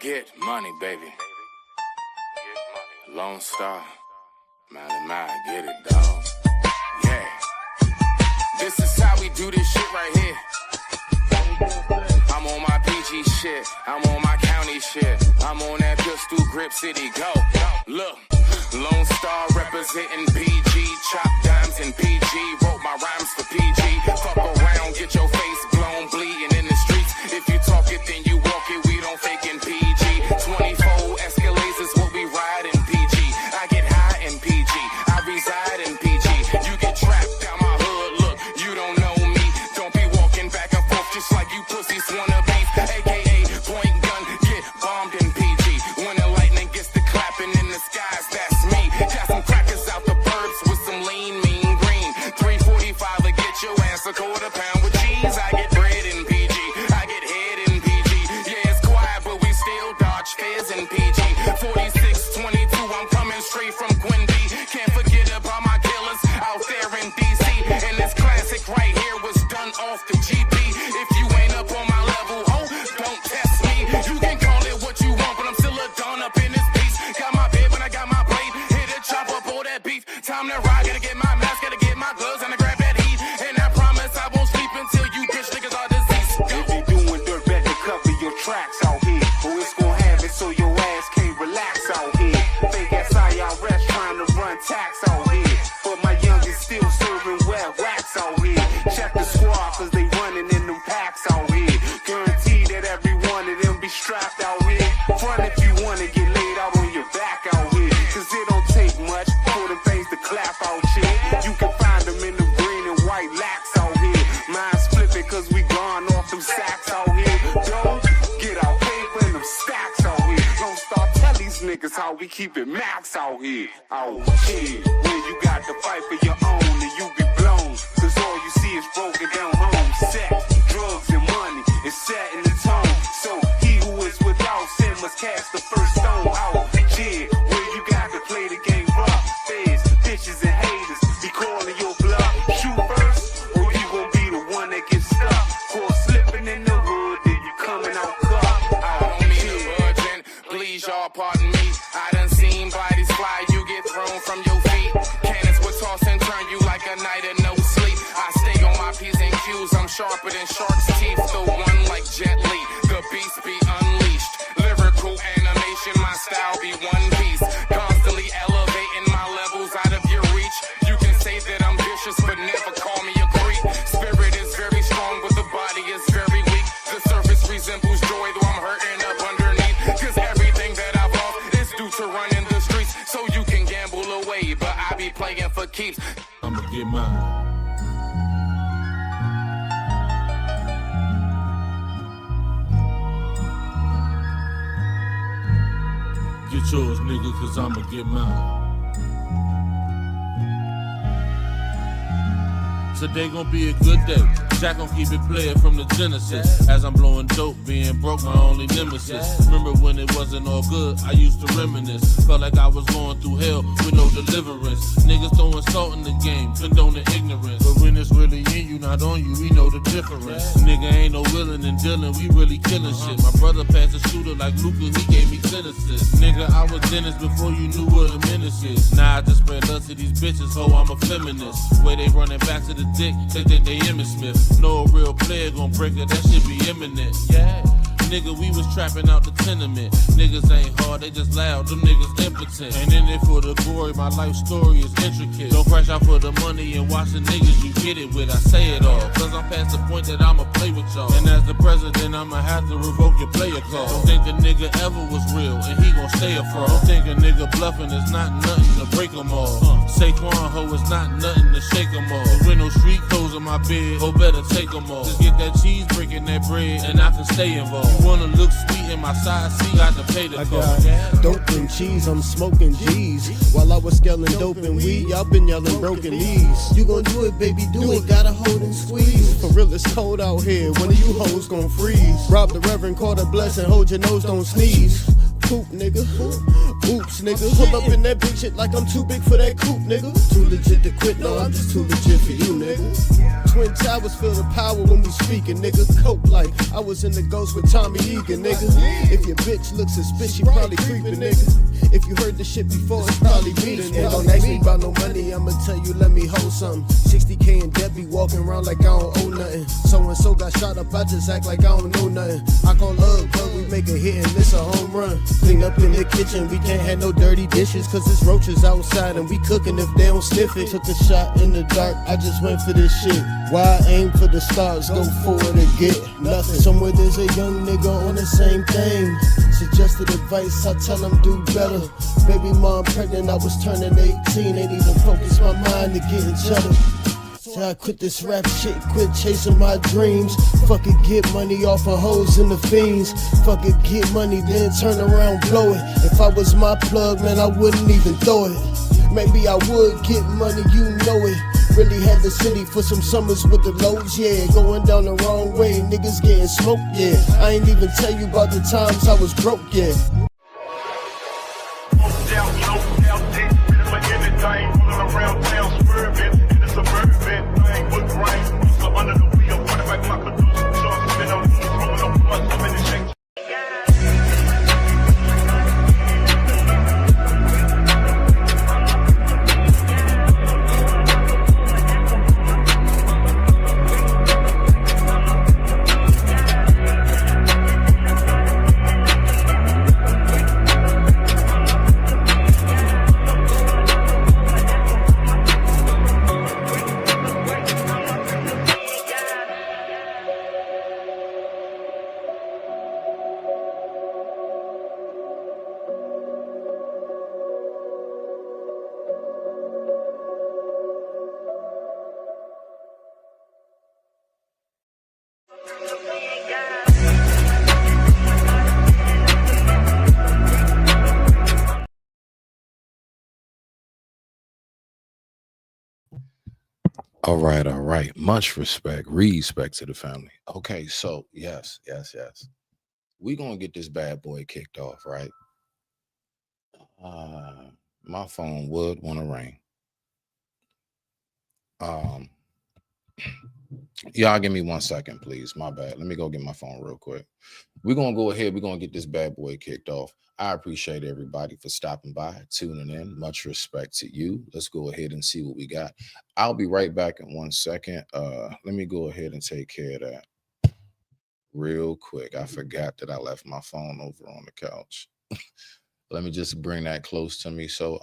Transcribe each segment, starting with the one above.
Get money, baby. Lone Star. Mile, get it, dog. Yeah. This is how we do this shit right here. I'm on my PG shit. I'm on my county shit. I'm on that pistol grip city. Go. Look. Lone Star representing PG. Chop dimes in PG. Wrote my rhymes for PG. Fuck around, get your face blown, bleeding in the streets. If you talk it, then you walk it. We don't fake in PG. 24 Escalades is what we ride in PG. I get high in PG. I reside in PG. You get trapped down my hood. Look, you don't know me. Don't be walking back and forth just like you pussies wanna be. AKA point gun, get bombed in PG. When the lightning gets to clapping in the skies, that's me. Got some crackers out the burbs with some lean, mean green. 345 to get your ass a quarter pound with cheese. I get bread in PG. I get head in PG. Yeah, it's quiet, but we still dodge feds in PG. 4622, I'm coming straight from Quinn B. Can't forget about my killers out there in DC. And this classic right here was done off the GP. If you ain't up on my level, ho, don't test me. You can call it what you want, but I'm still a don up in this piece. Got my bed when I got my blade. Hit it, chop up all that beef. Time to ride, gotta get my mask, gotta get my gloves, and I grab that heat. And I promise I won't sleep until you bitch niggas are deceased. If you doing dirt, better cover your tracks out here. Or it's gon' have it so your ass can't relax out here. Fake ass IRS trying to run tax out here. But my youngest still serving wet wax out here. Check the squad cause they running in them packs out here. Guarantee that every one of them be strapped out here. Front if you wanna get laid out on your back out here. Cause it don't take much for them things to clap out shit. You can find them in the green and white lax out here. Mine's flipping cause we gone off them sacks out here. Don't get our paper and them stacks out here. Don't start tell these niggas how we keep it max out here. Out here, where you got to fight for your own and you be blown. Cause all you see is broken down home. Sex, drugs, and money is setting the tone. So he who is without sin must cast the first stone out here. Where you got to play the game rough. Feds, bitches, and haters be calling your bluff. Shoot first, or you gon' be the one that gets stuck. Caught slipping in the hood, then you coming out cut. I don't mean to budge in. Please, y'all, pardon me. I done seen bodies fly. You get thrown from your feet. Cannons will toss and turn you like a night of no sleep. I stay on my P's and Q's. I'm sharper than shark's teeth. The one like Jet Li. The beast be unleashed. Lyrical animation. My style be one piece. Constantly elevating my levels out of your reach. You can say that I'm vicious, but never call me a creep. Spirit is very strong, but the body is very weak. The surface resembles joy, though I'm hurting up underneath. Cause everything that I've lost is due to running the streets. So you can gamble away, but I be playing for keeps. I'ma get mine. Get yours, nigga, cause I'ma get mine. Today gon' be a good day. Jack gon' keep it playing from the Genesis. As I'm blowing dope, being broke, my only nemesis. Remember when it wasn't all good, I used to reminisce. Felt like I was going through hell with no deliverance. Niggas throwing salt in the game, condoning ignorance. But when it's really in you, not on you, we know the difference. Nigga ain't no willing and dealing, we really killing shit. My brother passed a shooter like Luca, he gave me 10 assists. Nigga, I was Dennis before you knew what a menace is. Now I just spread love to these bitches, ho, I'm a feminist. Way they running back to the dick, they think they Emmitt Smith. No real player gon' break it, that shit be imminent. Yeah. Nigga, we was trapping out the tenement. Niggas ain't hard, they just loud, them niggas impotent. Ain't in it for the glory, my life story is intricate. Don't crash out for the money and watch the niggas you get it with. I say it all, cause I'm past the point that I'ma play with y'all. And as the president, I'ma have to revoke your player card. Don't think the nigga ever was real, and he gon' stay a fraud. Don't think a nigga bluffing is not nothing to break them all. Saquon, ho, it's not nothing to shake them all. With no street clothes on my bed, ho, better take them all. Just get that cheese, breaking that bread, and I can stay involved. Wanna look sweet in my side seat, got to pay the cost. I got dope and cheese, I'm smoking G's. While I was scaling dope and weed, y'all been yelling broken knees. You gon' do it, baby, do it, gotta hold and squeeze. For real, it's cold out here, one of you hoes gon' freeze. Rob the reverend, call the blessing, hold your nose, don't sneeze. Poop, nigga. Oops, nigga. Pull up in that big shit like I'm too big for that coupe, nigga. Too legit to quit, no, I'm just too legit for you, nigga. Twin Towers feel the power when we speaking, nigga. Cope like I was in the Ghost with Tommy Egan, nigga. If your bitch looks suspicious, she probably creeping, nigga. If you heard the shit before, it's probably me. And don't ask me about no money, I'ma tell you, let me hold something. 60K and debt be walking around like I don't owe nothing. So and so got shot up, I just act like I don't know nothing. I call love, but we make a hit and miss a home run. Clean up in the kitchen, we can't have no dirty dishes, cause it's roaches outside and we cooking if they don't sniff it. Took a shot in the dark, I just went for this shit. Why aim for the stars, go forward and get nothing. Somewhere there's a young nigga on the same thing. Suggested advice, I tell him do better. Baby mom pregnant, I was turning 18. Ain't even focus my mind to getting cheddar. So I quit this rap shit, quit chasing my dreams. Fuck it, get money off of hoes and the fiends. Fuck it, get money, then turn around, blow it. If I was my plug, man, I wouldn't even throw it. Maybe I would get money, you know it. Really had the city for some summers with the lows, yeah. Going down the wrong way, niggas getting smoked, yeah. I ain't even tell you about the times I was broke, yeah. Around town, swerving in the suburban thing with rain. So under the wheel, running back my producer, so spin on me, rolling up my I'm in the shake. All right. Much respect to the family. Okay, so yes. We're gonna get this bad boy kicked off, right? My phone would want to ring. Y'all give me 1 second, please. My bad. Let me go get my phone real quick. We're gonna go ahead. We're gonna get this bad boy kicked off. I appreciate everybody for stopping by, tuning in. Much respect to you. Let's go ahead and see what we got. I'll be right back in 1 second. Let me go ahead and take care of that real quick. I forgot that I left my phone over on the couch. Let me just bring that close to me. So,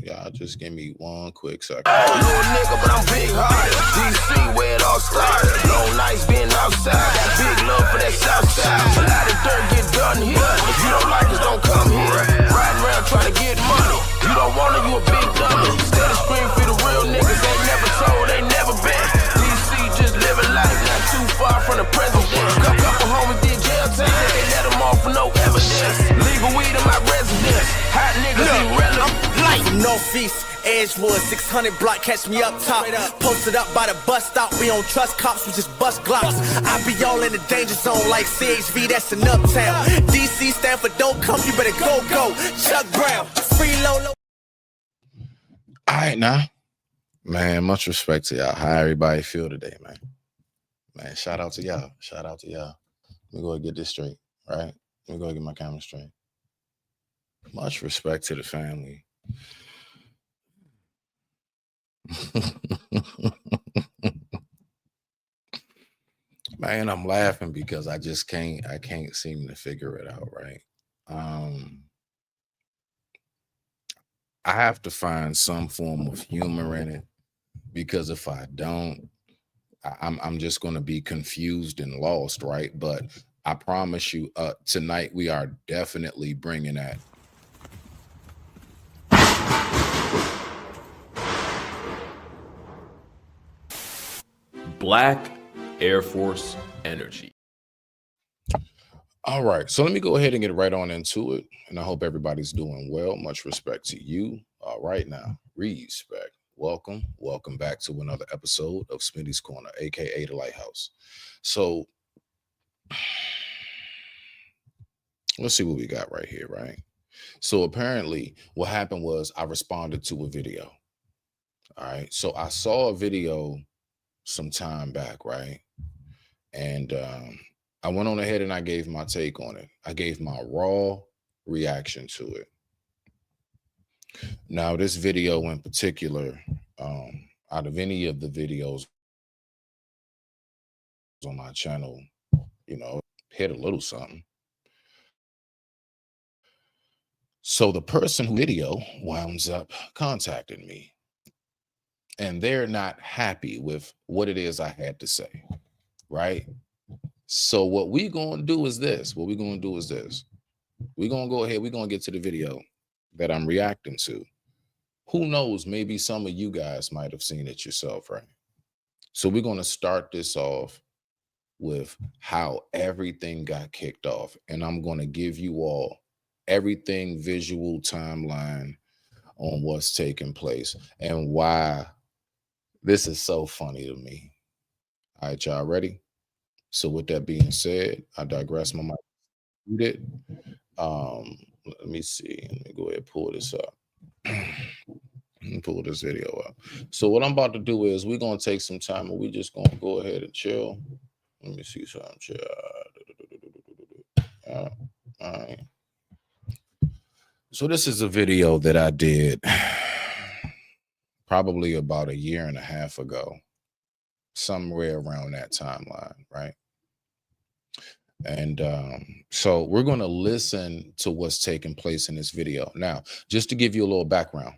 y'all just give me 1 quick second. Little nigga, but I'm big hearted. DC, where it all started. Long nights being outside. Big love for that south side. A lot of dirt get done here. If you don't like us, don't come here. Riding around trying to get money. You don't want it, you a big dummy. Steady scream for the real niggas. Ain't never told, ain't never been. DC just living life, not too far from the president. Couple homies did jail time. They let them off for no evidence. Legal weed in my residence. Hot niggas irrelevant. Light Northeast, Edgewood, 600 block, catch me up top. Posted up by the bus stop, we don't trust cops, we just bust glocks. I be all in the danger zone like CHV, that's in Uptown. DC stand for don't come, you better go. Chuck Brown, free Lolo. All right, now. Man, much respect to y'all. How everybody feel today, man? Man, shout out to y'all. Let me go and get this straight, right? Let me go and get my camera straight. Much respect to the family. Man, I'm laughing because I can't seem to figure it out, right? I have to find some form of humor in it, because if I don't, I'm just going to be confused and lost, right? But I promise you, tonight we are definitely bringing that. Black Air Force energy. All right, so let me go ahead and get right on into it, and I hope everybody's doing well. Much respect to you. All right, now, respect. Welcome back to another episode of Smitty's Corner, aka The Lighthouse. So let's see what we got right here, right? So apparently what happened was I responded to a video. All right. So I saw a video some time back, right? And I went on ahead and I gave my take on it. I gave my raw reaction to it. Now, this video in particular, out of any of the videos on my channel, you know, hit a little something. So the person who video winds up contacting me, and they're not happy with what it is I had to say, right? So what we're going to do is this. We're going to go ahead. We're going to get to the video that I'm reacting to. Who knows? Maybe some of you guys might have seen it yourself, right? So we're going to start this off with how everything got kicked off. And I'm going to give you all everything visual timeline on what's taking place and why this is so funny to me. All right, y'all ready? So with that being said, I digress. My mic. Let me see. Let me go ahead and pull this up. Pull this video up. So what I'm about to do is we're gonna take some time and we're just gonna go ahead and chill. Let me see some chill. All right. So this is a video that I did probably about a year and a half ago, somewhere around that timeline, right? And so we're going to listen to what's taking place in this video. Now, just to give you a little background,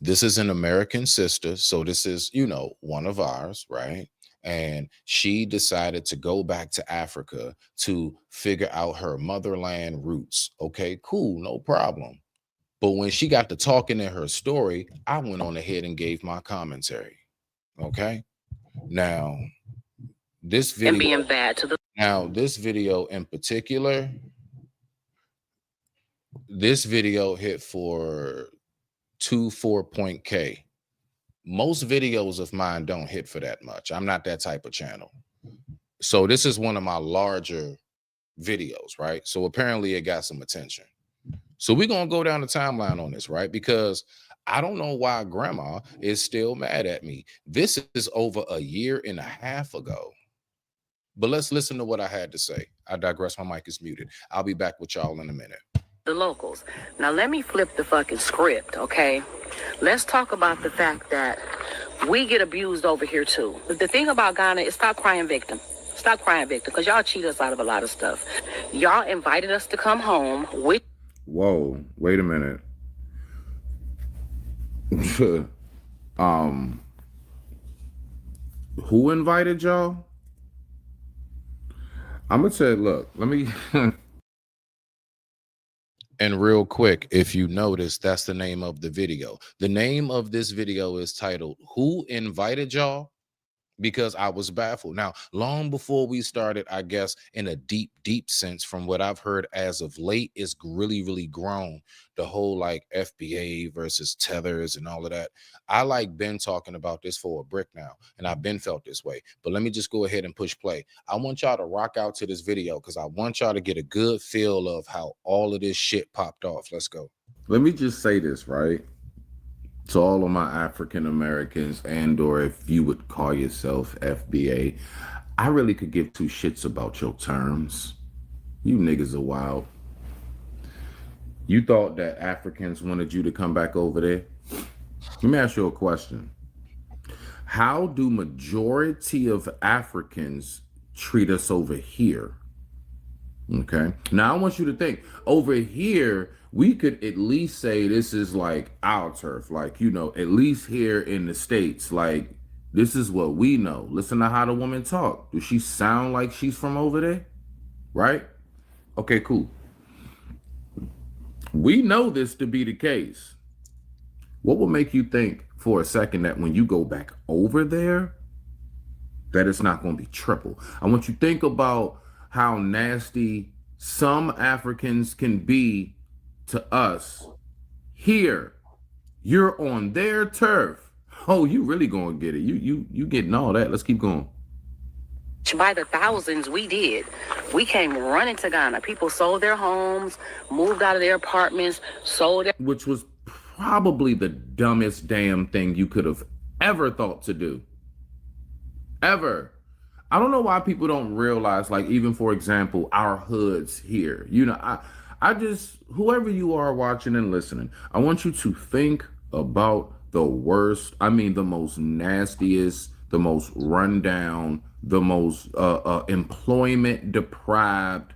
this is an American sister. So this is, you know, one of ours, right? And she decided to go back to Africa to figure out her motherland roots. Okay, cool, no problem. But when she got to talking in her story, I went on ahead and gave my commentary. Okay. Now, this video, and being bad to the this video in particular, this video hit for 4K. Most videos of mine don't hit for that much. I'm not that type of channel. So this is one of my larger videos, right? So apparently it got some attention. So we're going to go down the timeline on this, right? Because I don't know why grandma is still mad at me. This is over a year and a half ago. But let's listen to what I had to say. I digress. My mic is muted. I'll be back with y'all in a minute. The locals. Now let me flip the fucking script, okay? Let's talk about the fact that we get abused over here too. The thing about Ghana is stop crying victim. Stop crying victim, because y'all cheat us out of a lot of stuff. Y'all invited us to come home with... Whoa, wait a minute. Who invited y'all? I'm gonna say, look, let me and real quick, if you notice, that's the name of the video. The name of this video is titled Who Invited Y'all? Because I was baffled. Now, long before we started, I guess, in a deep sense, from what I've heard as of late, is really grown. The whole like FBA versus tethers and all of that. I like been talking about this for a brick now, and I've been felt this way. But let me just go ahead and push play. I want y'all to rock out to this video because I want y'all to get a good feel of how all of this shit popped off. Let's go. Let me just say this, right? To all of my African Americans, and or if you would call yourself FBA, I really could give two shits about your terms. You niggas are wild. You thought that Africans wanted you to come back over there? Let me ask you a question. How do majority of Africans treat us over here? Okay. Now I want you to think over here, we could at least say this is like our turf, like, you know, at least here in the States, like this is what we know. Listen to how the woman talk. Does she sound like she's from over there? Right? Okay, cool. We know this to be the case. What will make you think for a second that when you go back over there, that it's not going to be triple? I want you to think about how nasty some Africans can be to us here. You're on their turf. Oh, you really gonna get it. You getting all that. Let's keep going. By the thousands, we did. We came running to Ghana. People sold their homes, moved out of their apartments, sold their... Which was probably the dumbest damn thing you could have ever thought to do. Ever. I don't know why people don't realize, like, even for example, our hoods here. You know, I just, whoever you are watching and listening, I want you to think about the worst, I mean, the most nastiest, the most rundown, the most employment deprived,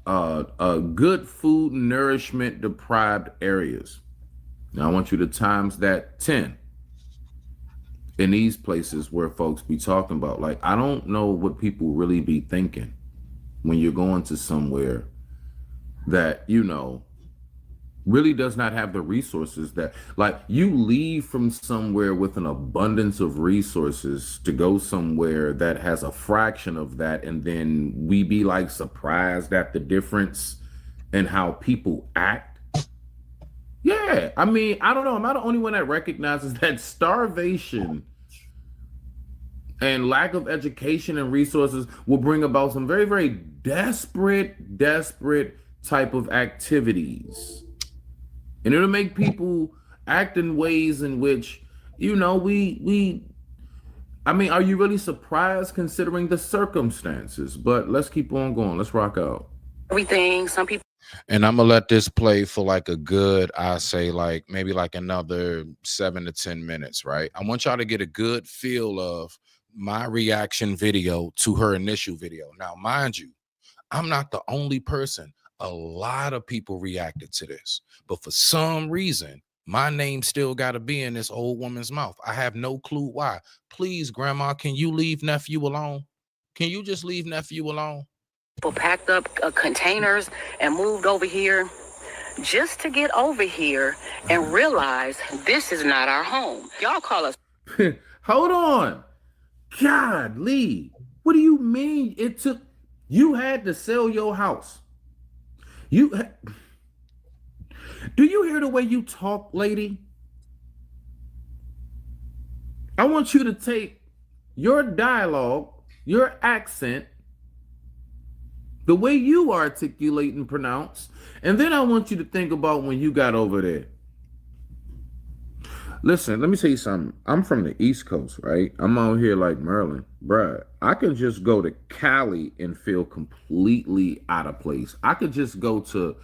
good food nourishment deprived areas. Now I want you to times that 10 in these places where folks be talking about, like, I don't know what people really be thinking when you're going to somewhere that, you know, really does not have the resources that, like, you leave from somewhere with an abundance of resources to go somewhere that has a fraction of that, and then we be like surprised at the difference in how people act. Yeah, I mean, I don't know. Am I the only one that recognizes that starvation and lack of education and resources will bring about some very, very desperate type of activities? And it'll make people act in ways in which, you know, I mean, are you really surprised considering the circumstances? But let's keep on going. Let's rock out. Everything, some people. And I'm gonna let this play for like a good, I say, like maybe like another 7 to 10 minutes, right? I want y'all to get a good feel of my reaction video to her initial video. Now, mind you, I'm not the only person. A lot of people reacted to this, but for some reason, my name still got to be in this old woman's mouth. I have no clue why. Please, Grandma, can you leave nephew alone? Can you just leave nephew alone? People packed up containers and moved over here just to get over here and realize this is not our home. Y'all call us. Hold on. God, Lee, what do you mean it took? You had to sell your house. Do you hear the way you talk, lady? I want you to take your dialogue, your accent, the way you articulate and pronounce, and then I want you to think about when you got over there. Listen, let me tell you something. I'm from the East Coast, right? I'm out here like Maryland. Bruh, I can just go to Cali and feel completely out of place. I could just go to,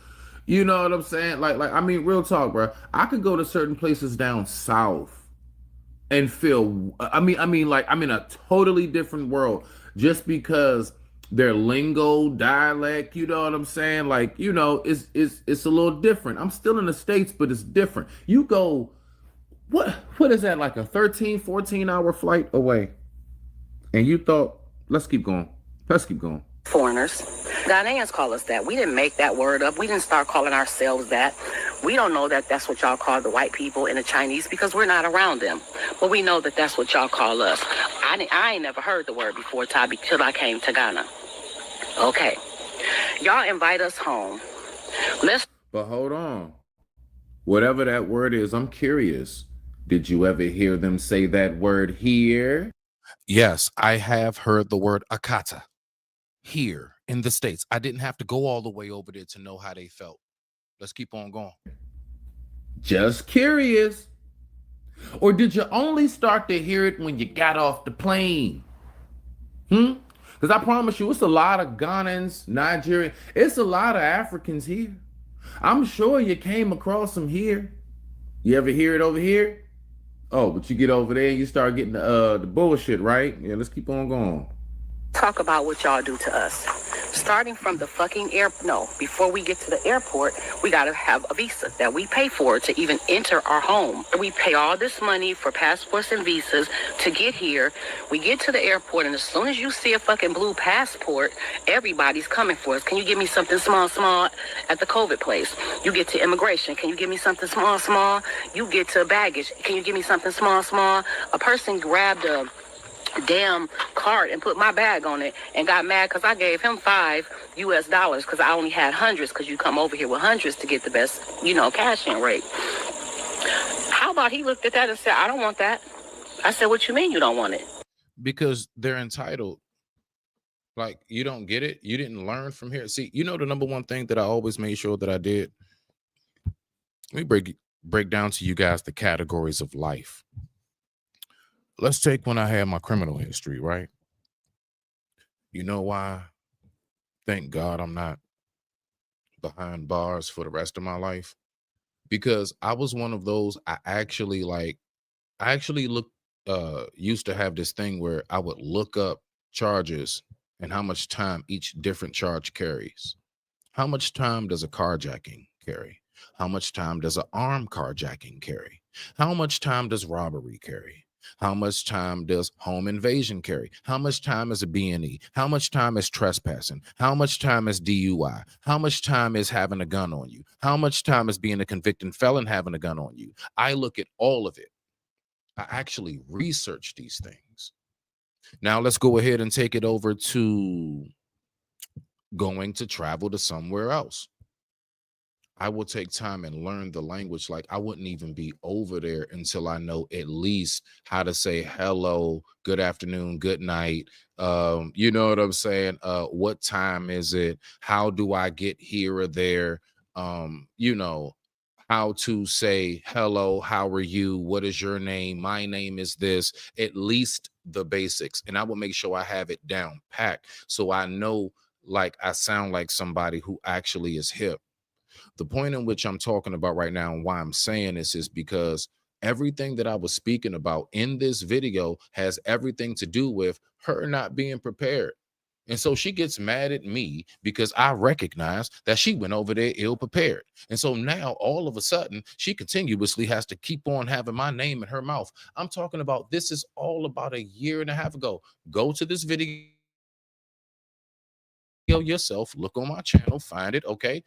you know what I'm saying? Like, I mean, real talk, bruh. I could go to certain places down south and feel, I mean, like I'm in a totally different world just because their lingo, dialect, you know what I'm saying? Like, you know, it's a little different. I'm still in the States, but it's different. You go, what is that, like a 13, 14-hour flight away? And you thought, let's keep going. Foreigners. Ghanaians call us that. We didn't make that word up. We didn't start calling ourselves that. We don't know that that's what y'all call the white people and the Chinese because we're not around them. But we know that that's what y'all call us. I ain't never heard the word before, Tabby, till I came to Ghana. Okay. Y'all invite us home. But hold on. Whatever that word is, I'm curious. Did you ever hear them say that word here? Yes, I have heard the word akata here in the States. I didn't have to go all the way over there to know how they felt. Let's keep on going. Just curious. Or did you only start to hear it when you got off the plane? Because I promise you, it's a lot of Ghanaians, Nigerians. It's a lot of Africans here. I'm sure you came across them here. You ever hear it over here? Oh, but you get over there and you start getting the bullshit, right? Yeah, let's keep on going. Talk about what y'all do to us. Starting from the fucking before we get to the airport, we gotta have a visa that we pay for to even enter our home. We pay all this money for passports and visas to get here. We get to the airport, and as soon as you see a fucking blue passport, everybody's coming for us. Can you give me something small at the COVID place? You get to immigration. Can you give me something small? You get to baggage. Can you give me something small? A person grabbed a damn cart and put my bag on it and got mad because I gave him $5 because I only had hundreds, because you come over here with hundreds to get the best, cash-in rate. How about he looked at that and said, I don't want that. I said, what you mean you don't want it? Because they're entitled Like, you don't get it? You didn't learn from here? See, you know the number one thing that I always made sure that I did? Let me break down to you guys the categories of life. Let's take when I had my criminal history, right? You know why? Thank God I'm not behind bars for the rest of my life. Because I was one of those, I actually used to have this thing where I would look up charges and how much time each different charge carries. How much time does a carjacking carry? How much time does an armed carjacking carry? How much time does robbery carry? How much time does home invasion carry? How much time is a B&E? How much time is trespassing? How much time is DUI? How much time is having a gun on you? How much time is being a convicted felon having a gun on you? I look at all of it. I actually research these things. Now let's go ahead and take it over to going to travel to somewhere else. I will take time and learn the language. Like, I wouldn't even be over there until I know at least how to say hello, good afternoon, good night. You know what I'm saying? What time is it? How do I get here or there? You know, how to say hello, how are you? What is your name? My name is this. At least the basics. And I will make sure I have it down packed so I know, like, I sound like somebody who actually is hip. The point in which I'm talking about right now and why I'm saying this is because everything that I was speaking about in this video has everything to do with her not being prepared. And so she gets mad at me because I recognize that she went over there ill prepared. And so now all of a sudden she continuously has to keep on having my name in her mouth. I'm talking about, this is all about a year and a half ago. Go to this video yourself, look on my channel, find it. Okay,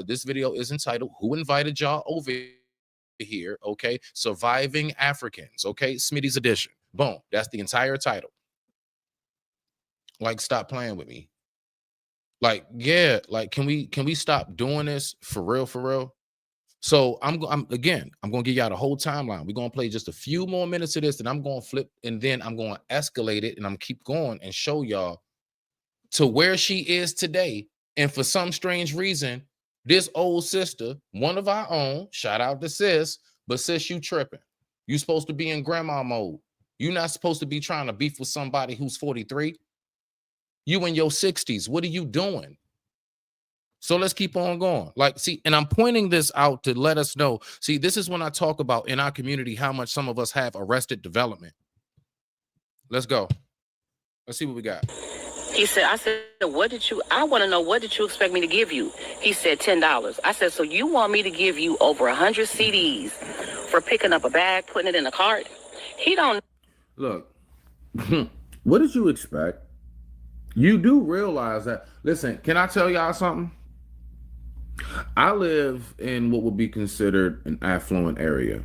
this video is entitled "Who Invited Y'all Over Here?" Okay, Surviving Africans. Okay, Smitty's edition. Boom, that's the entire title. Like, stop playing with me. Like, yeah, like, can we stop doing this for real? So I'm gonna give y'all the whole timeline. We're gonna play just a few more minutes of this, and I'm gonna flip, and then I'm gonna escalate it, and I'm keep going and show y'all to where she is today. And for some strange reason, this old sister, one of our own, shout out to sis, but sis, you tripping. You supposed to be in grandma mode. You're not supposed to be trying to beef with somebody who's 43. You in your 60s. What are you doing? So let's keep on going. Like, see, and I'm pointing this out to let us know. See, this is when I talk about in our community how much some of us have arrested development. Let's go. Let's see what we got. He said, I said, I want to know, what did you expect me to give you? He said, $10. I said, so you want me to give you over 100 CDs for picking up a bag, putting it in a cart? He don't. Look, what did you expect? You do realize that. Listen, can I tell y'all something? I live in what would be considered an affluent area.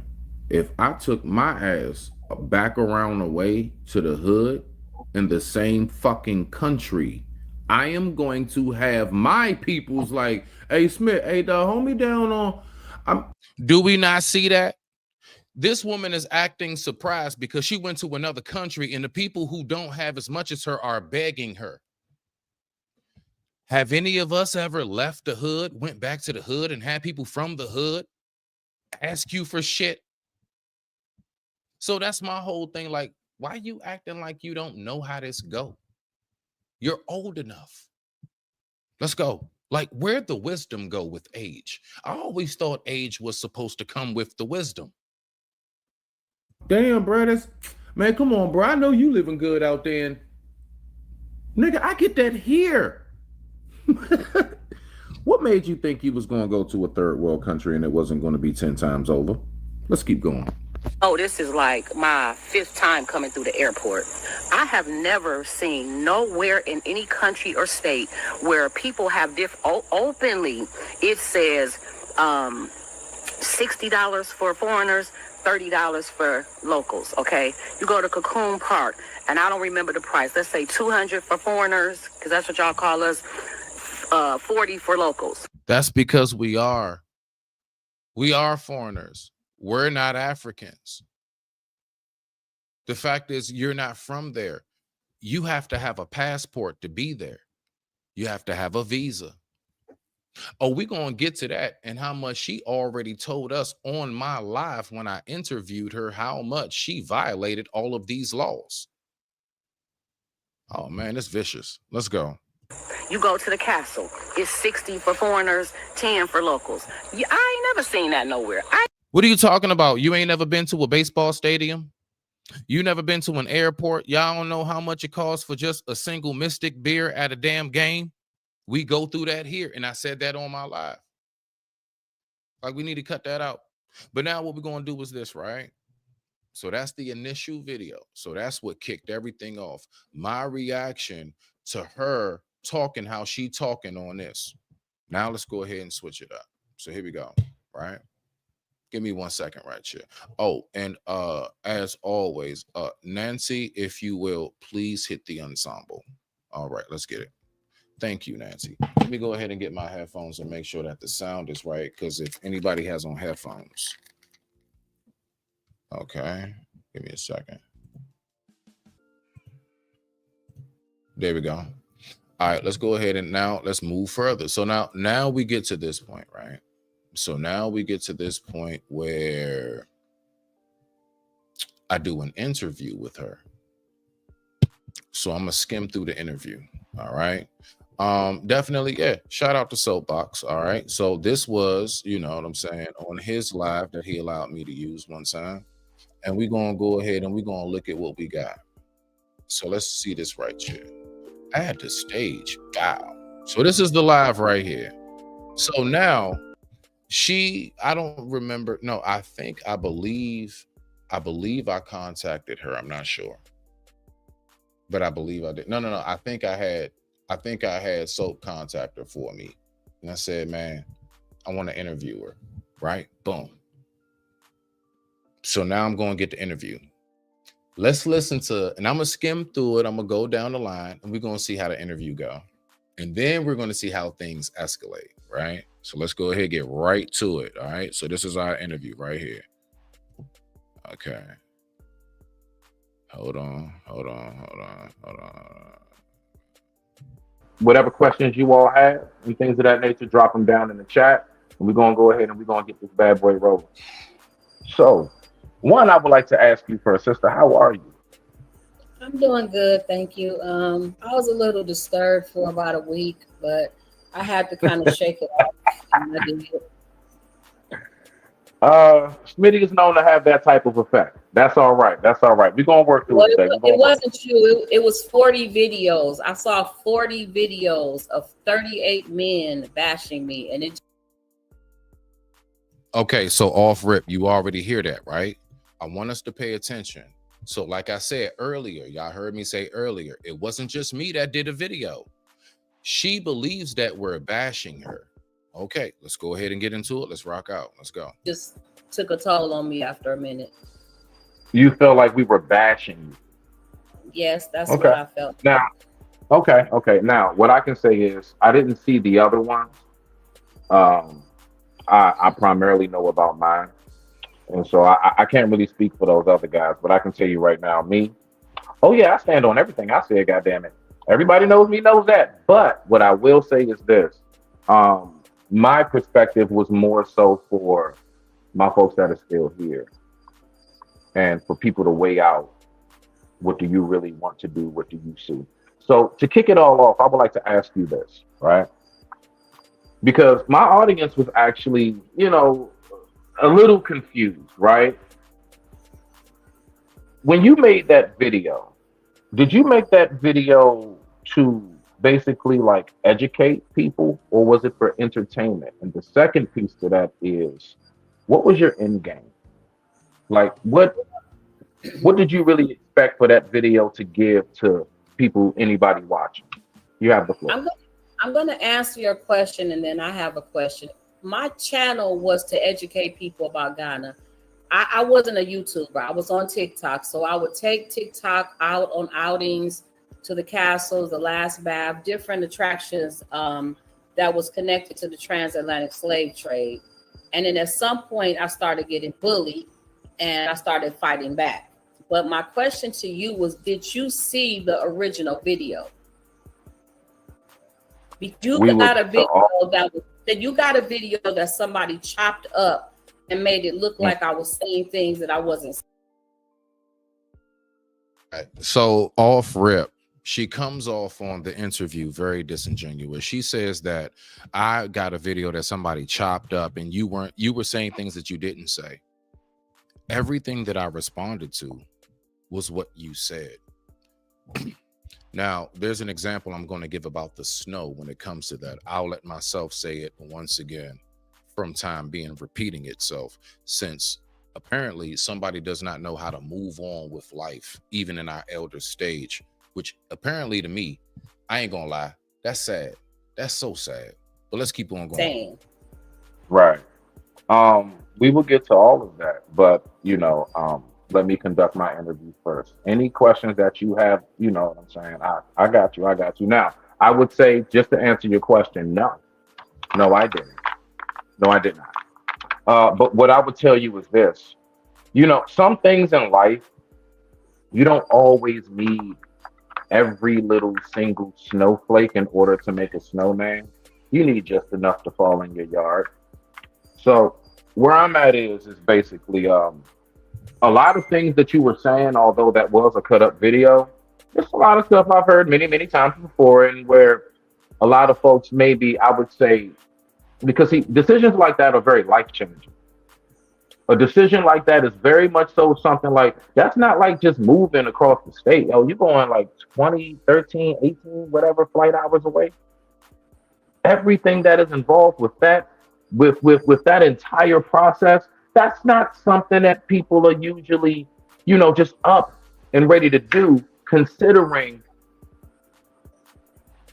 If I took my ass back around the way to the hood, in the same fucking country, I am going to have my peoples like, hey Smith, hey dog, hold me down on. Do we not see that? This woman is acting surprised because she went to another country and the people who don't have as much as her are begging her. Have any of us ever left the hood, went back to the hood, and had people from the hood ask you for shit? So that's my whole thing. Like, why are you acting like you don't know how this go? You're old enough. Let's go. Like, where'd the wisdom go with age? I always thought age was supposed to come with the wisdom. Damn, bro, man, come on, bro. I know you living good out there. And, nigga, I get that here. What made you think you was going to go to a third world country and it wasn't going to be 10 times over? Let's keep going. Oh, this is like my 5th time coming through the airport. I have never seen nowhere in any country or state where people have openly, it says $60 for foreigners, $30 for locals, okay? You go to Cocoon Park, and I don't remember the price. Let's say $200 for foreigners, because that's what y'all call us, $40 for locals. That's because we are foreigners. We're not Africans. The fact is, you're not from there. you have to have a passport to be there. You have to have a visa. Oh, we're going to get to that and how much she already told us on my live when I interviewed her, how much she violated all of these laws. Oh, man, it's vicious. Let's go. You go to the castle. It's 60 for foreigners, 10 for locals. I ain't never seen that nowhere. What are you talking about? You ain't never been to a baseball stadium? You never been to an airport? Y'all don't know how much it costs for just a single Mystic beer at a damn game? We go through that here, and I said that on my live. Like, we need to cut that out. But now what we're going to do is this, right? So that's the initial video. So that's what kicked everything off. My reaction to her talking how she talking on this. Now let's go ahead and switch it up. So here we go, right? Give me 1 second right here. Oh, and as always, Nancy, if you will, please hit the ensemble. All right, let's get it. Thank you, Nancy. Let me go ahead and get my headphones and make sure that the sound is right, because if anybody has on headphones. Okay, give me a second. There we go. All right, let's go ahead and now let's move further. So now we get to this point, right? So now we get to this point where I do an interview with her. So I'm gonna skim through the interview. All right. Definitely, yeah. Shout out to Soapbox. All right. So this was, you know what I'm saying, on his live that he allowed me to use one time. And we're gonna go ahead and we're gonna look at what we got. So let's see this right here. Add to stage. Wow. So this is the live right here. So now I don't remember. No, I believe I contacted her. I'm not sure. But I believe I did. No. I think I had Soap contact her for me. And I said, man, I want to interview her. Right? Boom. So now I'm going to get the interview. Let's listen to, and I'm going to skim through it. I'm going to go down the line and we're going to see how the interview go. And then we're going to see how things escalate, right? So let's go ahead and get right to it, all right? So this is our interview right here. Okay. Hold on. Whatever questions you all have and things of that nature, drop them down in the chat. And we're going to go ahead and we're going to get this bad boy rolling. So, one, I would like to ask you first, sister, how are you? I'm doing good, thank you. I was a little disturbed for about a week, but I had to kind of shake it off. And I did. Smitty is known to have that type of effect. That's all right. We're gonna work through it. It wasn't you. It was 40 videos. I saw 40 videos of 38 men bashing me, and it. Okay, so off rip, you already hear that, right? I want us to pay attention. So like I said earlier, y'all heard me say earlier, it wasn't just me that did a video. She believes that we're bashing her. Okay, let's go ahead and get into it. Let's rock out. Let's go. Just took a toll on me after a minute. You felt like we were bashing you? Yes, that's what I felt. Now, okay. Now, what I can say is I didn't see the other ones. I primarily know about mine. And so I can't really speak for those other guys, but I can tell you right now, me, oh yeah, I stand on everything I said, goddammit. Everybody knows me, knows that. But what I will say is this. My perspective was more so for my folks that are still here and for people to weigh out, what do you really want to do? What do you see? So to kick it all off, I would like to ask you this, right? Because my audience was actually, a little confused, right? When you made that video, did you make that video to basically like educate people, or was it for entertainment? And the second piece to that is, what was your end game? Like, what did you really expect for that video to give to people, anybody watching? You have the floor. I'm going to answer your question, and then I have a question. My channel was to educate people about Ghana. I wasn't a YouTuber. I was on TikTok. So I would take TikTok out on outings to the castles, the last bath, different attractions that was connected to the transatlantic slave trade. And then at some point I started getting bullied and I started fighting back. But my question to you was, did you see the original video? You got a video that somebody chopped up and made it look like I was saying things that I wasn't. So off rip, she comes off on the interview very disingenuous. She says that I got a video that somebody chopped up and you were saying things that you didn't say. Everything that I responded to was what you said. Now, there's an example I'm going to give about the snow when it comes to that. I'll let myself say it once again from time being repeating itself, since apparently somebody does not know how to move on with life, even in our elder stage, which apparently to me, I ain't gonna lie, that's sad. That's so sad. But let's keep on going. Dang. Right. We will get to all of that, but let me conduct my interview first. Any questions that you have, you know what I'm saying? I got you. Now, I would say, just to answer your question, no, I didn't. No, I did not. But what I would tell you is this, some things in life, you don't always need every little single snowflake in order to make a snowman. You need just enough to fall in your yard. So where I'm at is basically, a lot of things that you were saying, although that was a cut up video, there's a lot of stuff I've heard many, many times before, and where a lot of folks maybe, I would say, because decisions like that are very life changing. A decision like that is very much so something like, that's not like just moving across the state. You're going like 20, 13, 18, whatever flight hours away. Everything that is involved with that, with that entire process, that's not something that people are usually, just up and ready to do, considering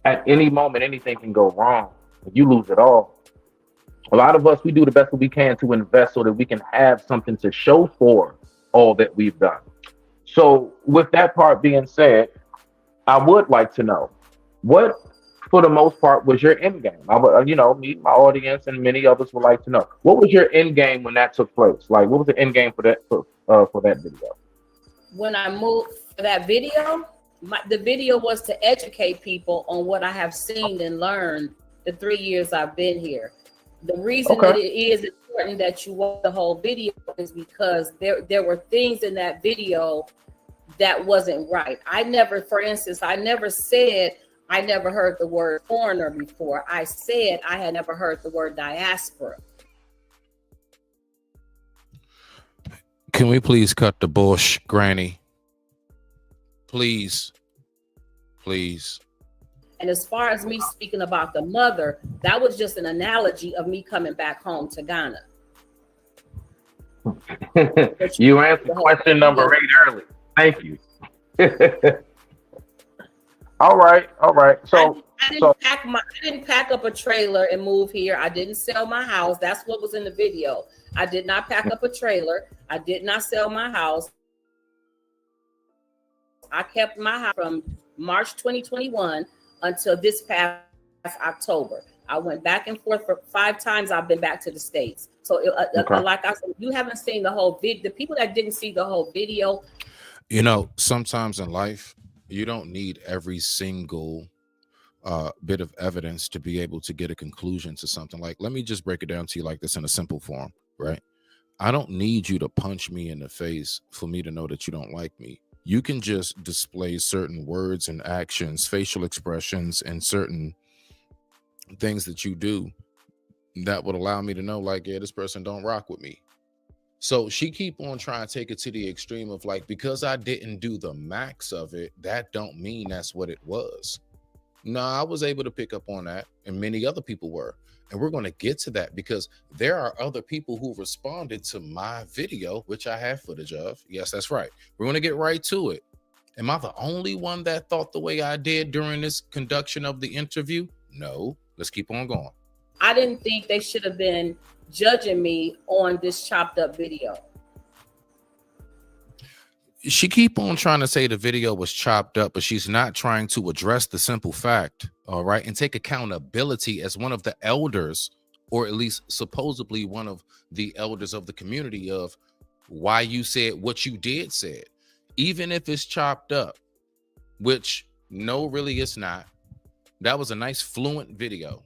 at any moment anything can go wrong. If you lose it all. A lot of us, we do the best that we can to invest so that we can have something to show for all that we've done. So with that part being said, I would like to know what, for the most part, was your end game. I would, me, my audience, and many others would like to know, what was your end game when that took place? Like, what was the end game for that video? When I moved for that video, the video was to educate people on what I have seen and learned the 3 years I've been here. The reason that it is important that you watch the whole video is because there were things in that video that wasn't right. For instance, I never said I never heard the word foreigner before. I said I had never heard the word diaspora. Can we please cut the bush, Granny? Please. And as far as me speaking about the mother, that was just an analogy of me coming back home to Ghana. You answered question number 8 early. Thank you. All right. So I didn't pack up a trailer and move here. I didn't sell my house. That's what was in the video. I did not pack up a trailer. I did not sell my house. I kept my house from March 2021 until this past October. I went back and forth for 5 times. I've been back to the States. So like I said, you haven't seen the whole video. The people that didn't see the whole video. Sometimes in life, you don't need every single bit of evidence to be able to get a conclusion to something. Like, let me just break it down to you like this in a simple form, right? I don't need you to punch me in the face for me to know that you don't like me. You can just display certain words and actions, facial expressions, and certain things that you do that would allow me to know, like, yeah, this person don't rock with me. So she keep on trying to take it to the extreme of like, because I didn't do the max of it, that don't mean that's what it was. No, I was able to pick up on that, and many other people were. And we're going to get to that because there are other people who responded to my video, which I have footage of. Yes, that's right. We're going to get right to it. Am I the only one that thought the way I did during this conduction of the interview? No. Let's keep on going. I didn't think they should have been judging me on this chopped up video. She keep on trying to say the video was chopped up, but she's not trying to address the simple fact, all right, and take accountability as one of the elders, or at least supposedly one of the elders of the community, of why you said what you did said. even if it's chopped up, which no, really it's not. That was a nice fluent video.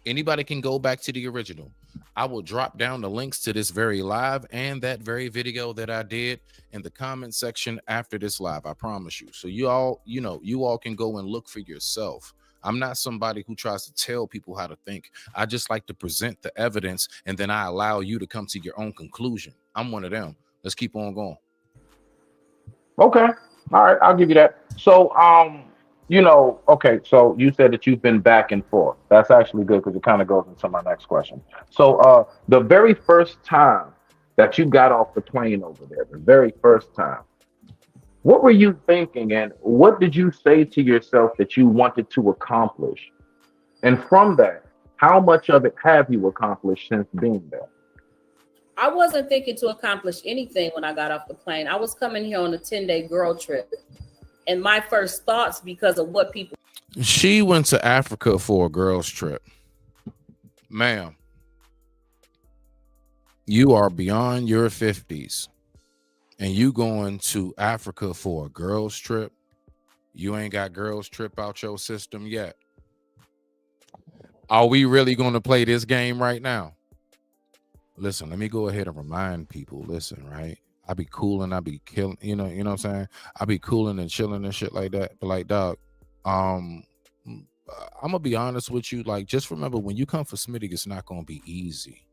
Anybody can go back to the original. I will drop down the links to this very live and that very video that I did in the comment section after this live. I promise you. So you all, you all can go and look for yourself. I'm not somebody who tries to tell people how to think. I just like to present the evidence, and then I allow you to come to your own conclusion. I'm one of them. Let's keep on going. Okay. All right, I'll give you that. So, okay, so you said that you've been back and forth. That's actually good because it kind of goes into my next question. So, the very first time that you got off the plane over there, the very first time, what were you thinking, and what did you say to yourself that you wanted to accomplish? And from that, how much of it have you accomplished since being there? I wasn't thinking to accomplish anything when I got off the plane. I was coming here on a 10-day girl trip. And my first thoughts, because of what people... She went to Africa for a girl's trip. Ma'am, you are beyond your 50s. And you going to Africa for a girl's trip? You ain't got girls trip out your system yet. Are we really going to play this game right now? Listen, let me go ahead and remind people. Listen, right? I be cooling, I be killing, you know what I'm saying? I be cooling and chilling and shit like that. But like, dog, I'm gonna be honest with you. Like, just remember, when you come for Smitty, it's not gonna be easy.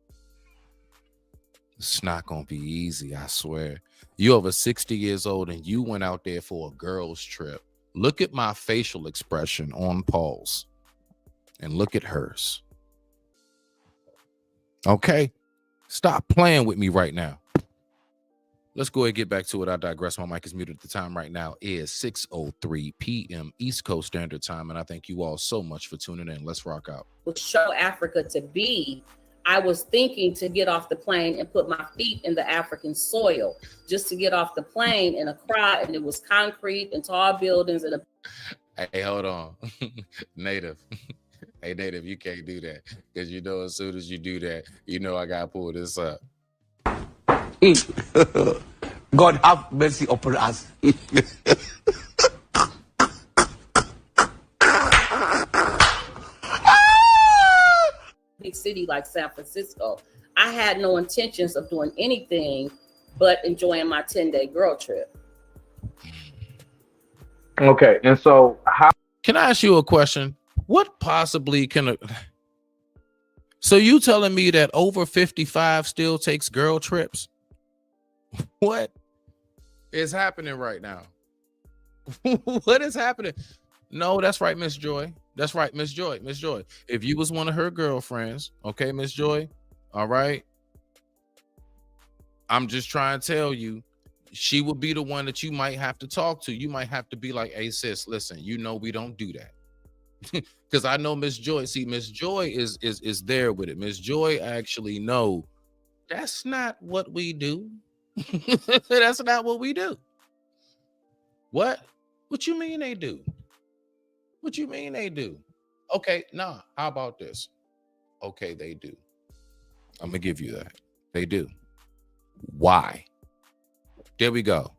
It's not gonna be easy, I swear. You over 60 years old and you went out there for a girl's trip. Look at my facial expression on Paul's and look at hers. Okay? Stop playing with me right now. Let's go ahead and get back to it. I digress. My mic is muted. The time right now is 6:03 p.m. East Coast Standard Time, and I thank you all so much for tuning in. Let's rock out. Show Africa to be. I was thinking to get off the plane and put my feet in the African soil, just to get off the plane in Accra, and it was concrete and tall buildings and a... Hey, hold on. Native. Hey, Native, you can't do that, because as soon as you do that, I gotta pull this up. God have mercy upon us. Big city like San Francisco. I had no intentions of doing anything but enjoying my 10-day girl trip. Okay, and so how can I ask you a question? What possibly can so you telling me that over 55 still takes girl trips? What is happening right now? What is happening? No, that's right, Miss Joy. That's right, Miss Joy. Miss Joy. If you was one of her girlfriends, okay, Miss Joy, all right. I'm just trying to tell you, she would be the one that you might have to talk to. You might have to be like, hey, sis, listen, we don't do that. Because I know Miss Joy. See, Miss Joy is there with it. Miss Joy actually know that's not what we do. That's not what we do. What you mean they do? What you mean they do? Okay, nah, how about this? Okay, they do. I'm gonna give you that. They do. Why? There we go.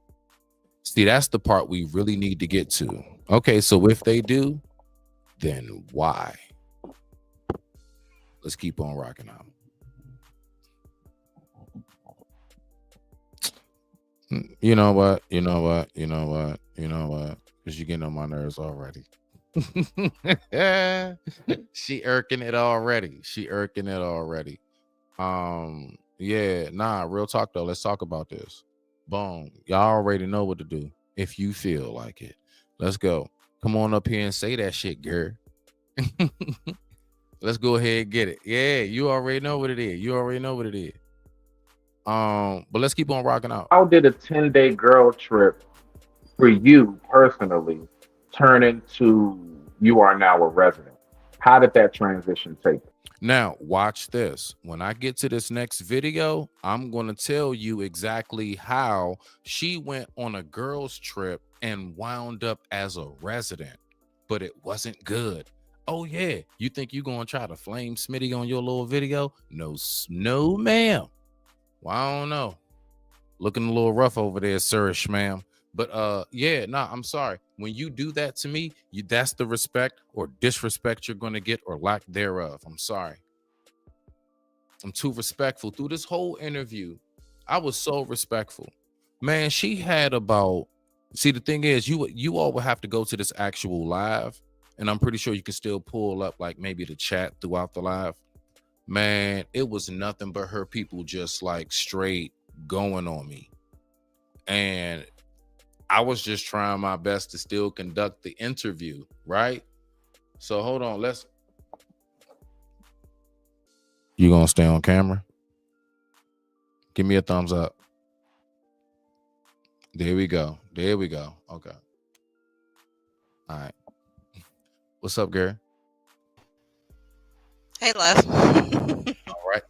See, that's the part we really need to get to. Okay, so if they do, then why? Let's keep on rocking out. You know what? Because you're getting on my nerves already. She irking it already. Yeah, nah, real talk though. Let's talk about this. Boom. Y'all already know what to do if you feel like it. Let's go. Come on up here and say that shit, girl. Let's go ahead and get it. Yeah, you already know what it is. But let's keep on rocking out. How did a 10-day girl trip for you personally turn into you are now a resident? How did that transition take? Now, watch this. When I get to this next video, I'm going to tell you exactly how she went on a girl's trip and wound up as a resident, but it wasn't good. Oh, yeah. You think you're going to try to flame Smitty on your little video? No, ma'am. Well, I don't know. Looking a little rough over there, sirish, ma'am. But yeah, nah, I'm sorry. When you do that to me, that's the respect or disrespect you're gonna get, or lack thereof. I'm sorry. I'm too respectful. Through this whole interview, I was so respectful. Man, she had about, see, the thing is, you all will have to go to this actual live, and I'm pretty sure you can still pull up like maybe the chat throughout the live. Man, it was nothing but her people just like straight going on me. And I was just trying my best to still conduct the interview, right? So hold on, you gonna stay on camera? Give me a thumbs up. There we go. There we go. Okay. All right. What's up, Gary? Hey, love. All right.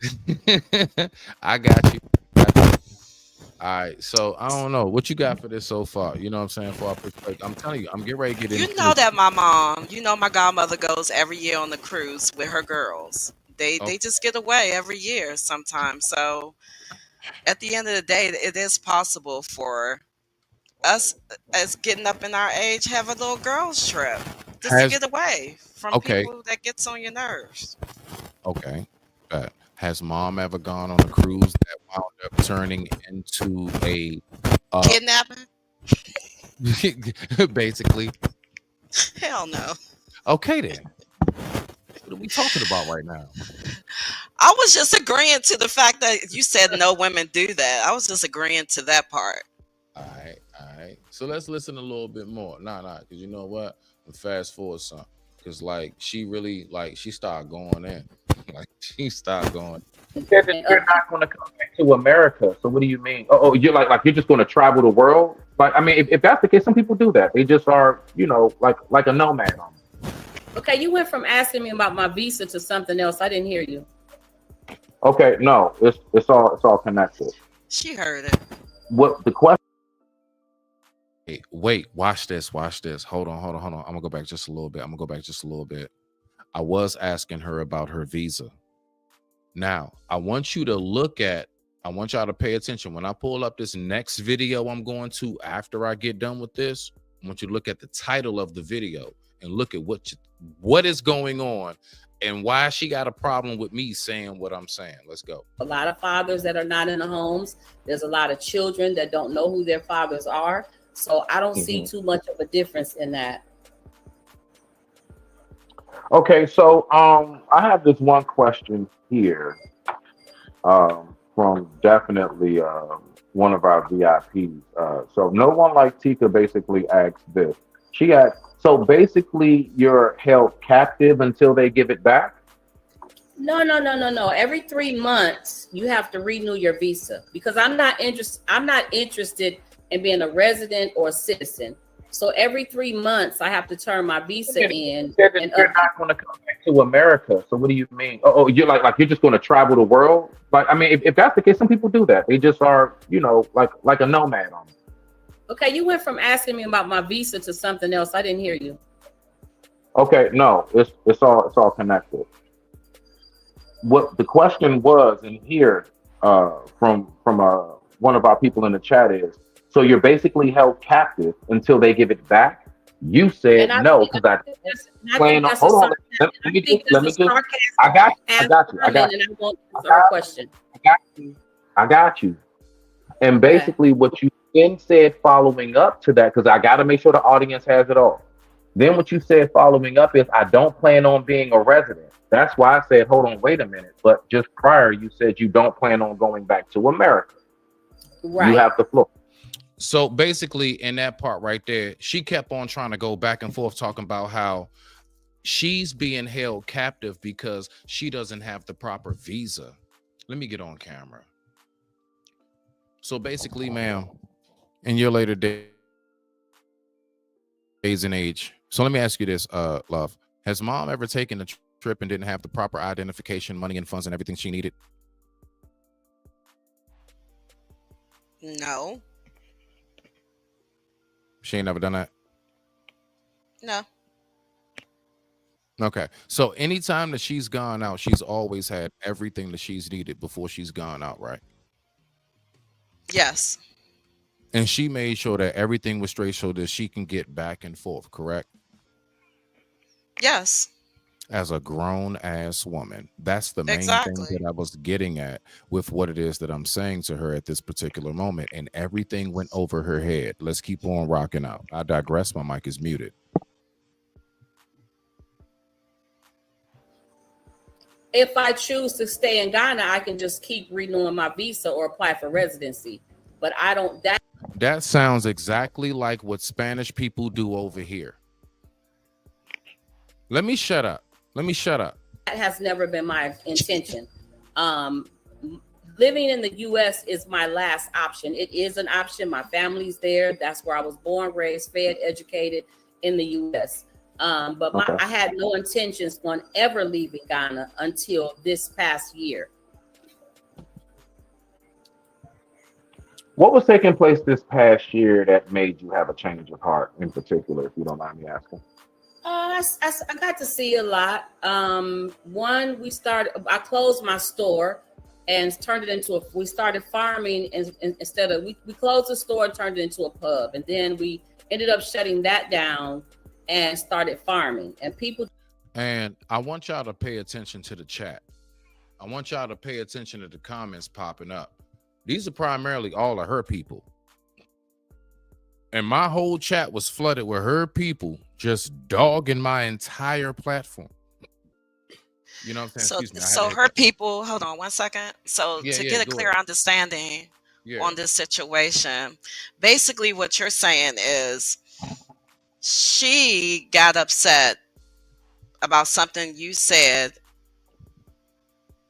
I got you. All right. So I don't know what you got for this so far. You know what I'm saying? For our perspective, I'm telling you, I'm getting ready to get into. You know that my mom, my godmother goes every year on the cruise with her girls. They just get away every year sometimes. So at the end of the day, it is possible for us as getting up in our age have a little girls trip just to get away from people that gets on your nerves. Okay. Has mom ever gone on a cruise that wound up turning into a kidnapping? Basically. Hell no. Okay then. What are we talking about right now? I was just agreeing to the fact that you said no women do that. I was just agreeing to that part. All right. So let's listen a little bit more. Nah, because you know what? Fast forward some. Because like she really she started going in. Like she started going. You said that you're not going to come back to America. So what do you mean? Oh, you're like you're just going to travel the world? Like, I mean, if that's the case, some people do that. They just are, like a nomad. Okay, you went from asking me about my visa to something else. I didn't hear you. Okay, no, it's all connected. She heard it. What the question? Hey, wait, watch this. Hold on. I'm gonna go back just a little bit. I was asking her about her visa. Now, I want y'all to pay attention. When I pull up this next video I'm going to after I get done with this, I want you to look at the title of the video and look at what is going on and why she got a problem with me saying what I'm saying. Let's go. A lot of fathers that are not in the homes. There's a lot of children that don't know who their fathers are. So I don't see too much of a difference in that. Okay, so I have this one question here from definitely one of our VIPs. So no one like Tika basically asked this. She asked, so basically you're held captive until they give it back? No. Every 3 months you have to renew your visa because I'm not interested in being a resident or a citizen. So every 3 months I have to turn my visa in. And you're not going to come back to America. So what do you mean? Oh, you're like you're just going to travel the world? Like, I mean, if that's the case, some people do that. They just are, like a nomad on it. Okay, you went from asking me about my visa to something else. I didn't hear you. Okay, no, it's all connected. What the question was in here from one of our people in the chat is, so you're basically held captive until they give it back? You said no because I plan on. Hold on. Let me just. I got you. I got you. And basically, what you then said following up to that, because I got to make sure the audience has it all. Then what you said following up is, I don't plan on being a resident. That's why I said, hold on, wait a minute. But just prior, you said you don't plan on going back to America. Right. You have the floor. So basically, in that part right there, she kept on trying to go back and forth talking about how she's being held captive because she doesn't have the proper visa. Let me get on camera. So basically, ma'am, in your later days and age. So let me ask you this, love. Has mom ever taken a trip and didn't have the proper identification, money and funds and everything she needed? No. She ain't never done that? No. Okay. So anytime that she's gone out, she's always had everything that she's needed before she's gone out, right? Yes. And she made sure that everything was straight so that she can get back and forth, correct? Yes. As a grown ass woman. That's the main Exactly. thing that I was getting at with what it is that I'm saying to her at this particular moment. And everything went over her head. Let's keep on rocking out. I digress. My mic is muted. If I choose to stay in Ghana, I can just keep renewing my visa or apply for residency. But I don't. That sounds exactly like what Spanish people do over here. Let me shut up. That has never been my intention. Living in the U.S. is my last option. It is an option. My family's there. That's where I was born, raised, fed, educated in the U.S. But I had no intentions on ever leaving Ghana until this past year. What was taking place this past year that made you have a change of heart in particular, if you don't mind me asking? I got to see a lot. One, I closed my store and turned it into we started farming instead of, we closed the store and turned it into a pub. And then we ended up shutting that down and started farming. And I want y'all to pay attention to the chat. I want y'all to pay attention to the comments popping up. These are primarily all of her people. And my whole chat was flooded with her people just dogging my entire platform. You know what I'm saying? So her people, hold on 1 second. So to get a clear understanding on this situation, basically what you're saying is she got upset about something you said,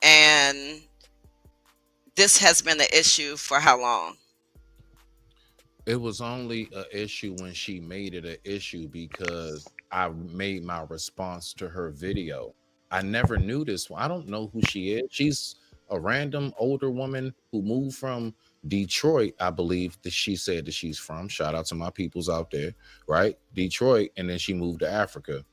and this has been an issue for how long? It was only an issue when she made it an issue because I made my response to her video. I never knew this one. I don't know who she is. She's a random older woman who moved from Detroit, I believe that she said that she's from. Shout out to my peoples out there, right? Detroit. And then she moved to Africa.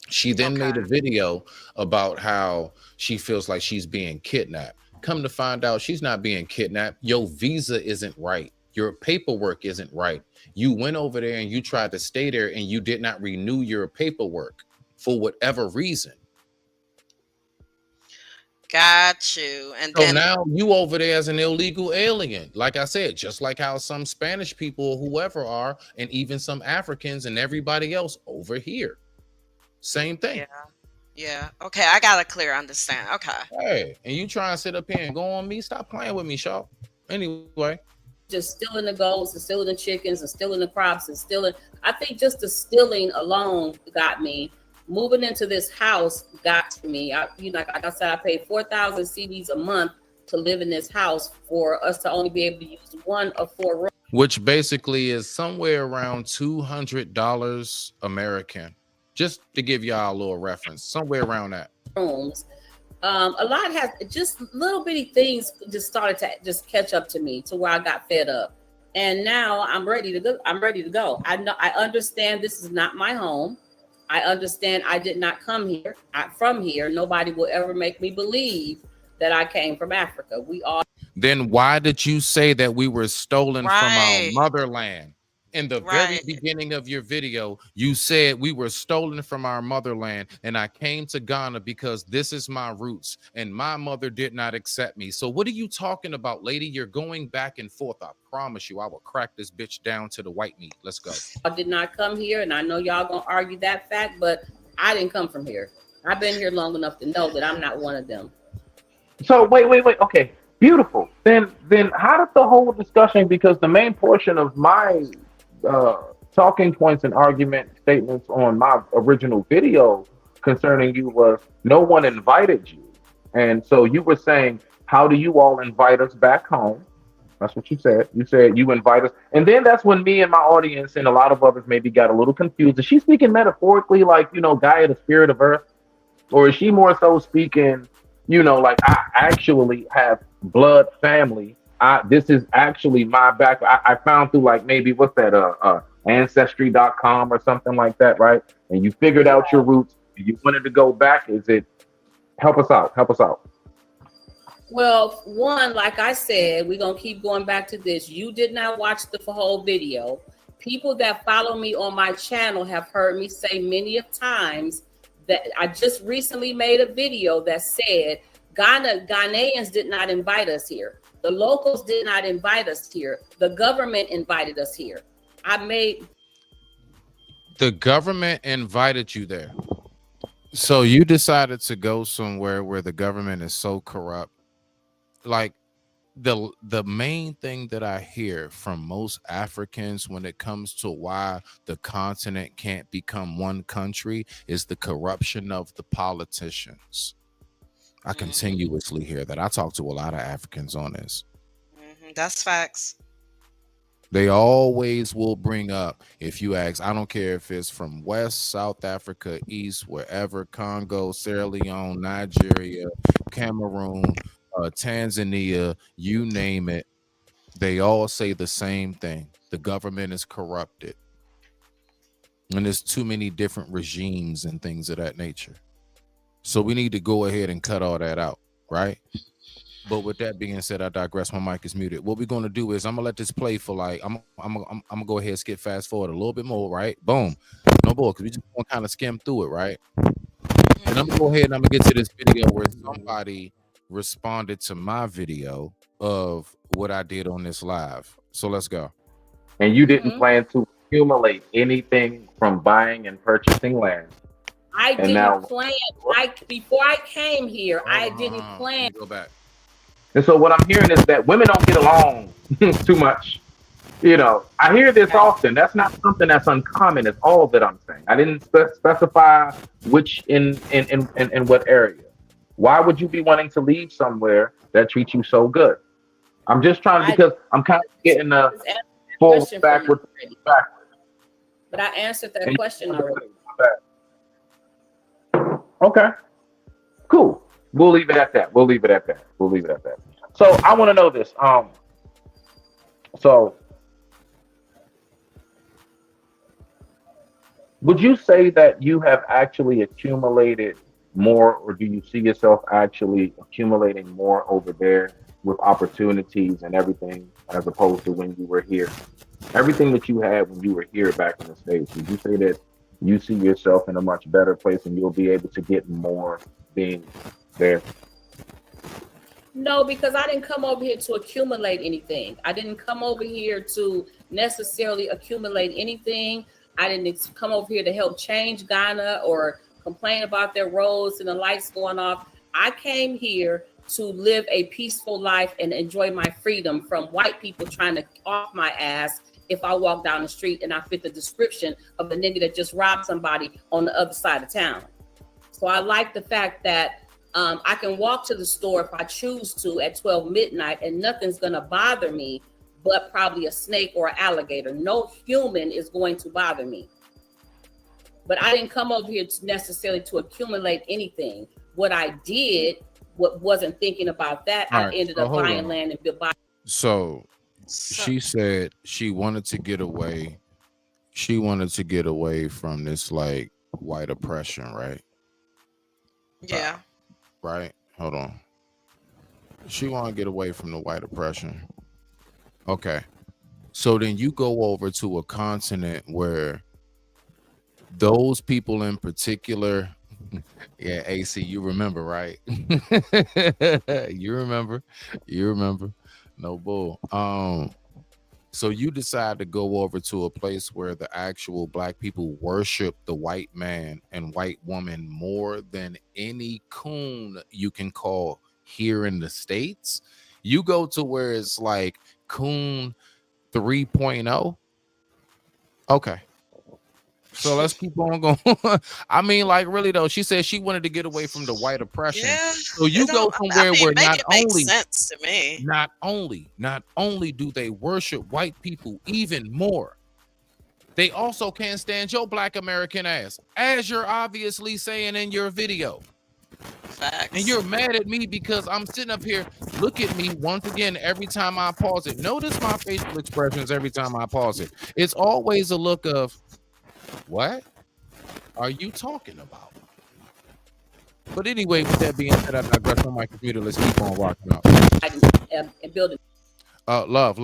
She then made a video about how she feels like she's being kidnapped. Come to find out, she's not being kidnapped. Your visa isn't right. Your paperwork isn't right. You went over there and you tried to stay there and you did not renew your paperwork for whatever reason. Got you. And so then now you over there as an illegal alien. Like I said, just like how some Spanish people or whoever are, and even some Africans and everybody else over here. Same thing. Yeah. Okay, I got a clear understand. Okay. Hey, and you try and sit up here and go on me? Stop playing with me, Shaw. Anyway. Just stealing the goats and stealing the chickens and stealing the crops and stealing. I think just the stealing alone got me. Moving into this house got to me. Like I said, I paid 4,000 CDs a month to live in this house for us to only be able to use one of 4 rooms. Which basically is somewhere around $200 American. Just to give y'all a little reference, somewhere around that. Rooms. A lot has just little bitty things just started to just catch up to me to where I got fed up. And now I'm ready to go. I understand this is not my home. I understand I did not come here. From here. Nobody will ever make me believe that I came from Africa. Then why did you say that we were stolen from our motherland? In the very beginning of your video, you said we were stolen from our motherland and I came to Ghana because this is my roots and my mother did not accept me. So what are you talking about, lady? You're going back and forth. I promise you, I will crack this bitch down to the white meat. Let's go. I did not come here, and I know y'all gonna argue that fact, but I didn't come from here. I've been here long enough to know that I'm not one of them. So wait. Okay, beautiful. Then how did the whole discussion, because the main portion of my talking points and argument statements on my original video concerning you was no one invited you. And so you were saying, how do you all invite us back home? That's what you said. You said you invite us. And then that's when me and my audience and a lot of others maybe got a little confused. Is she speaking metaphorically like, Gaia, the spirit of earth? Or is she more so speaking, like I actually have blood family? This is actually my back. I found through like maybe what's that ancestry.com or something like that, right? And you figured out your roots and you wanted to go back. Is it help us out? Well, one, like I said, we're gonna keep going back to this. You did not watch the whole video. People that follow me on my channel have heard me say many of times that I just recently made a video that said Ghanaians did not invite us here. The locals did not invite us here. The government invited us here. The government invited you there. So you decided to go somewhere where the government is so corrupt. Like the main thing that I hear from most Africans when it comes to why the continent can't become one country is the corruption of the politicians. I continuously hear that. I talk to a lot of Africans on this. That's facts. They always will bring up, if you ask, I don't care if it's from West, South Africa, East, wherever, Congo, Sierra Leone, Nigeria, Cameroon, Tanzania, you name it, they all say the same thing. The government is corrupted. And there's too many different regimes and things of that nature. So we need to go ahead and cut all that out, right? But with that being said, I digress. My mic is muted. What we're gonna do is I'm gonna let this play for like I'm gonna go ahead and skip fast forward a little bit more, right? Boom, no more, because we just want to kind of skim through it, right? And I'm gonna go ahead and I'm gonna get to this video where somebody responded to my video of what I did on this live. So let's go. And you didn't plan to accumulate anything from buying and purchasing land. I didn't plan. Before I came here, I didn't plan. Go back. And so what I'm hearing is that women don't get along too much. You know, I hear this often. That's not something that's uncommon. It's all that I'm saying. I didn't specify which in what area. Why would you be wanting to leave somewhere that treats you so good? I'm just trying to, because I'm kind of getting a full backward. But I answered that question already. Okay, cool. We'll leave it at that. We'll leave it at that. So I want to know this. So would you say that you have actually accumulated more, or do you see yourself actually accumulating more over there with opportunities and everything, as opposed to when you were here? Everything that you had when you were here back in the States, would you say that you see yourself in a much better place and you'll be able to get more being there? No, because I didn't come over here to accumulate anything. I didn't come over here to necessarily accumulate anything. I didn't come over here to help change Ghana or complain about their roads and the lights going off. I came here to live a peaceful life and enjoy my freedom from white people trying to off my ass if I walk down the street and I fit the description of the nigga that just robbed somebody on the other side of town. So I like the fact that I can walk to the store if I choose to at 12 midnight and nothing's gonna bother me, but probably a snake or an alligator. No human is going to bother me. But I didn't come over here to necessarily to accumulate anything. What I did, wasn't thinking about that. I ended up buying land and buying. So she said she wanted to get away. She wanted to get away from this like white oppression, right? Yeah. Right? Hold on. She want to get away from the white oppression. Okay. So then you go over to a continent where those people in particular, yeah, AC, you remember, right? You remember. No bull. So you decide to go over to a place where the actual black people worship the white man and white woman more than any coon you can call here in the States. You go to where it's like coon 3.0. Okay. So let's keep on going. I mean, like, really though, she said she wanted to get away from the white oppression. Yeah, so you go somewhere where not only sense to me. Not only do they worship white people even more, they also can't stand your black American ass, as you're obviously saying in your video. Facts. And you're mad at me because I'm sitting up here. Look at me once again every time I pause it. Notice my facial expressions every time I pause it. It's always a look of, what are you talking about? But anyway, with that being said, I digress. My mic is muted. Let's keep on rocking out. And building. Love,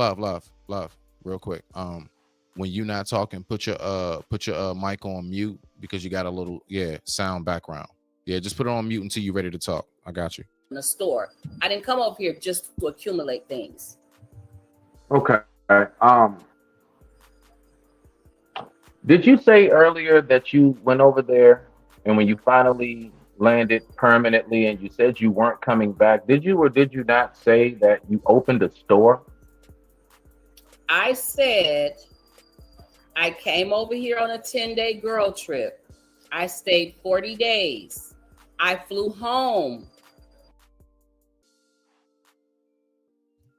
real quick. When you not talking, put your mic on mute because you got a little sound background. Yeah, just put it on mute until you're ready to talk. I got you. In the store. I didn't come over here just to accumulate things. Okay. Did you say earlier that you went over there and when you finally landed permanently and you said you weren't coming back, did you or did you not say that you opened a store? I said I came over here on a 10-day girl trip. I stayed 40 days. I flew home.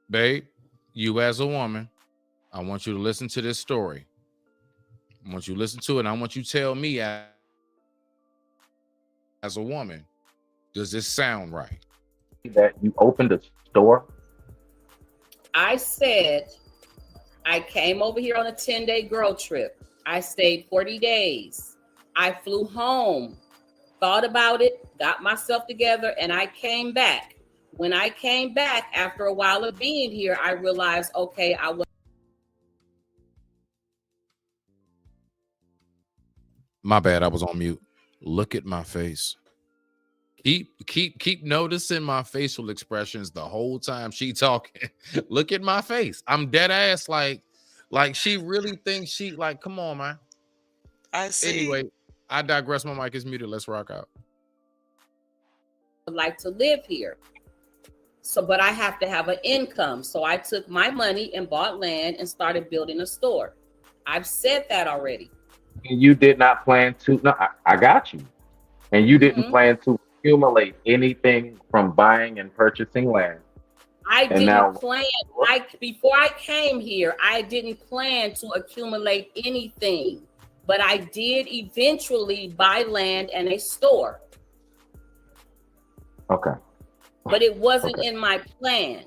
Babe, you as a woman, I want you to listen to this story. I want you to listen to it, and I want you to tell me as a woman, does this sound right? That you opened a store? I said I came over here on a 10-day girl trip. I stayed 40 days. I flew home, thought about it, got myself together, and I came back. When I came back, after a while of being here, I realized, okay, I was. My bad, I was on mute. Look at my face. Keep noticing my facial expressions the whole time she talking. Look at my face. I'm dead ass like she really thinks she like, come on, man. I see. Anyway, I digress. My mic is muted. Let's rock out. Like to live here. So, but I have to have an income. So I took my money and bought land and started building a store. I've said that already. And you did not plan to, no, I got you. And you didn't plan to accumulate anything from buying and purchasing land. I didn't plan, before I came here, I didn't plan to accumulate anything, but I did eventually buy land and a store. Okay. But it wasn't in my plan.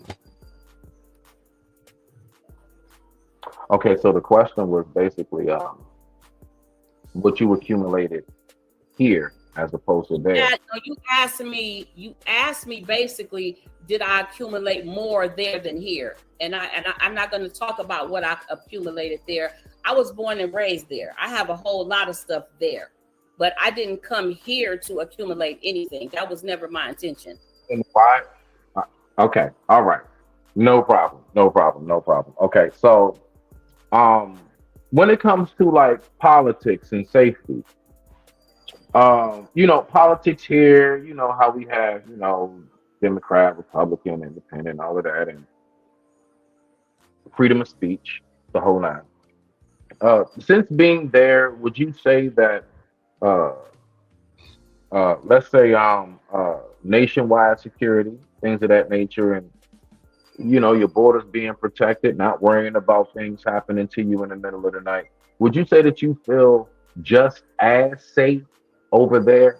Okay, so the question was basically what you accumulated here as opposed to there. Yeah, no, you asked me basically, did I accumulate more there than here? And I'm not going to talk about what I accumulated there. I was born and raised there. I have a whole lot of stuff there, but I didn't come here to accumulate anything. That was never my intention. And why? Okay, all right, no problem. Okay, so when it comes to like politics and safety, politics here, you know how we have, Democrat, Republican, Independent, all of that, and freedom of speech, the whole nine. Since being there, would you say that, let's say, nationwide security, things of that nature, and your borders being protected, not worrying about things happening to you in the middle of the night, would you say that you feel just as safe over there